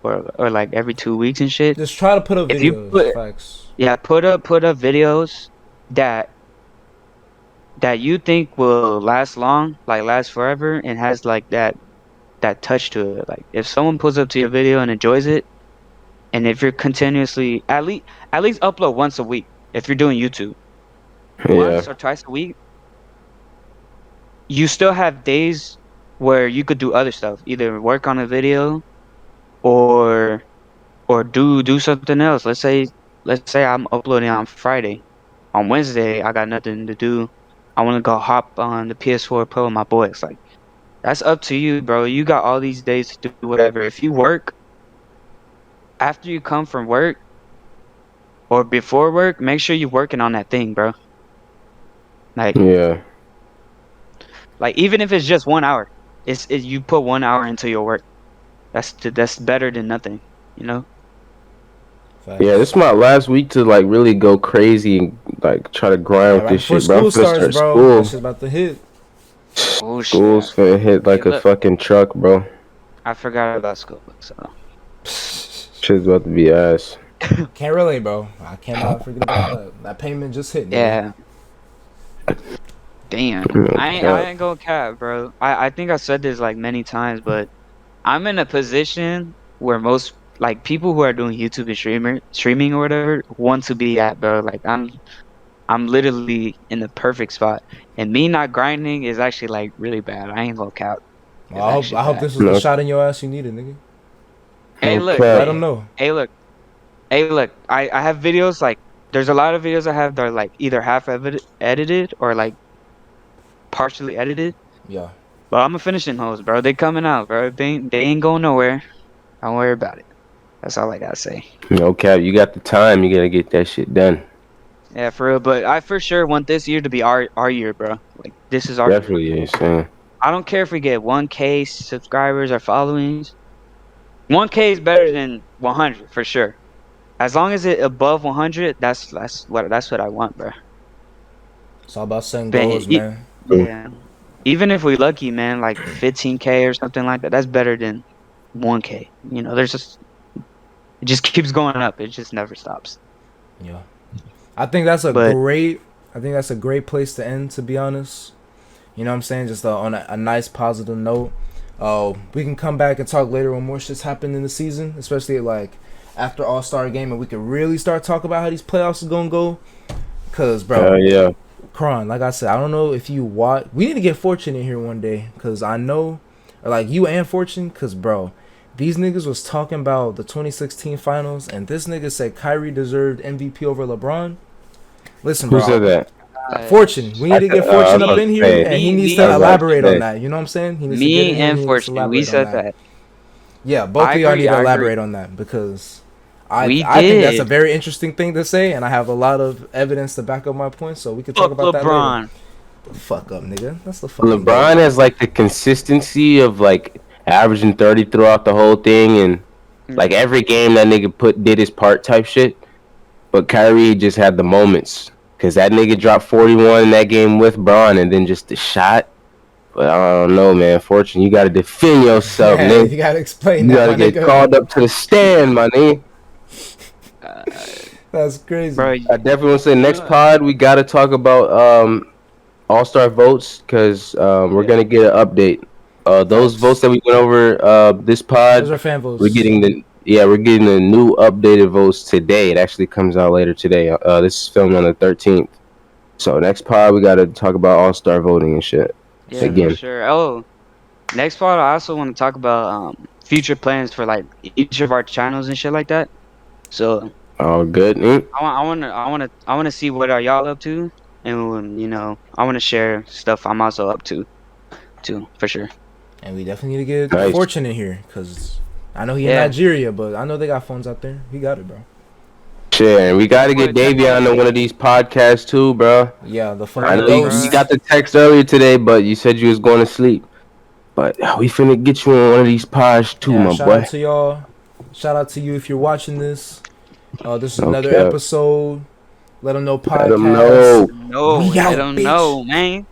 or like every 2 weeks and shit. Just try to put up If you videos. Facts. put up videos that you think will last long, like last forever, and has like that touch to it. Like, if someone pulls up to your video and enjoys it, and if you're continuously at least upload once a week. If you're doing YouTube, Yeah, once or twice a week, you still have days where you could do other stuff, either work on a video or or do something else. Let's say I'm uploading on Friday. On Wednesday, I got nothing to do. I want to go hop on the PS4 play with my boys. Like that's up to you, bro. You got all these days to do whatever. If you work after you come from work or before work, make sure you're working on that thing, bro. Like Yeah. like even if it's just 1 hour, you put 1 hour into your work. That's better than nothing, you know. Yeah, Facts. this is my last week to like really go crazy and like try to grind Yeah, with right this before shit, bro. I'm school finna starts, start bro. That school. shit's about to hit. Oh School's shit. finna hit Hey, like a look, fucking truck, bro. I forgot about school. So Shit's about to be ass. Can't relate, bro. I cannot forget about that. That payment just hit, nigga. yeah, damn. No I cap. ain't gonna cap, bro. I think I said this like many times, but I'm in a position where most like people who are doing YouTube and streaming or whatever want to be at, bro. Like I'm literally in the perfect spot, and me not grinding is actually like really bad. I ain't gonna cap. Well, It's I actually hope bad. this was the No, shot in your ass you needed, nigga. Hey, no look. cap. Let them know. Hey, look. Hey, look. I have videos like there's a lot of videos I have that are like either half edited or like partially edited. Yeah. But I'm gonna finish them hoes, bro. They coming out, bro. They ain't going nowhere. Don't worry about it. That's all I gotta say. No cap. You got the time. You gotta get that shit done. Yeah, for real. But I for sure want this year to be our year, bro. Like this is our year. Definitely is. Man. I don't care if we get 1K subscribers or followings. 1K is better than 100 for sure. As long as it above 100, that's what I want, bro. It's all about setting But goals, man. yeah, even if we lucky, man, like 15K or something like that, that's better than 1K. You know, there's just it just keeps going up. It just never stops. Yeah. I think that's a But great. I think that's a great place to end. To be honest, you know what I'm saying. Just on a nice positive note. We can come back and talk later when more shit's happened in the season, especially like after All-Star game, and we can really start talking about how these playoffs are gonna go. Cause, bro, Yeah. Kron, like I said, I don't know if you watch. We need to get Fortune in here one day, cause I know, or like you and Fortune, cause bro, these niggas was talking about the 2016 finals, and this nigga said Kyrie deserved MVP over LeBron. Listen, Who bro, said that? Fortune, we need to get I Fortune was up about in to here, say. and he needs I to was about to elaborate on say. that. You know what I'm saying? He needs to get me in here. and He needs to Fortune, we elaborate on said that. that. Yeah, both I of y'all need agree. to I agree. elaborate on that because We I think that's a did. very interesting thing to say, and I have a lot of evidence to back up my point. So we can talk Fuck about that later. LeBron. Fuck up, nigga. That's the fucking LeBron goal. has like the consistency of like averaging 30 throughout the whole thing, and like every game that nigga did his part type shit. But Kyrie just had the moments because that nigga dropped 41 in that game with Braun, and then just the shot. But I don't know, man. Fortune, you gotta defend yourself, Yeah, nigga. you gotta explain You that, gotta my get nigga. called up to the stand, my nigga. Uh, That's crazy. bro, I definitely want to say you next know, pod we gotta talk about All-Star votes because we're Yeah. gonna get an update. Those votes Facts. that we went over this Those pod, are fan we're votes. getting we're getting the new updated votes today. It actually comes out later today. This is filmed on the 13th. So next pod we gotta talk about All-Star voting and shit yeah, for again. sure. Oh, next part, I also want to talk about future plans for like each of our channels and shit like that. So All good. I want to see what are y'all up to, and I want to share stuff I'm also up to too, for sure. And we definitely need to get Nice. Fortune in here because I know he in Yeah. Nigeria, but I know they got phones out there. He got it, bro. Shit, and we gotta get Boy, check my Davion on one of these podcasts too, bro. Yeah, the I fucking know Bro, you bro. got ghost. the text earlier today, but you said you was going to sleep. But we finna get you on one of these pods too, Yeah, my shout out boy. to y'all. Shout out to you if you're watching this. This is another Okay. episode. Let them know Let 'em podcast. know. No, We I out, don't bitch. know, man.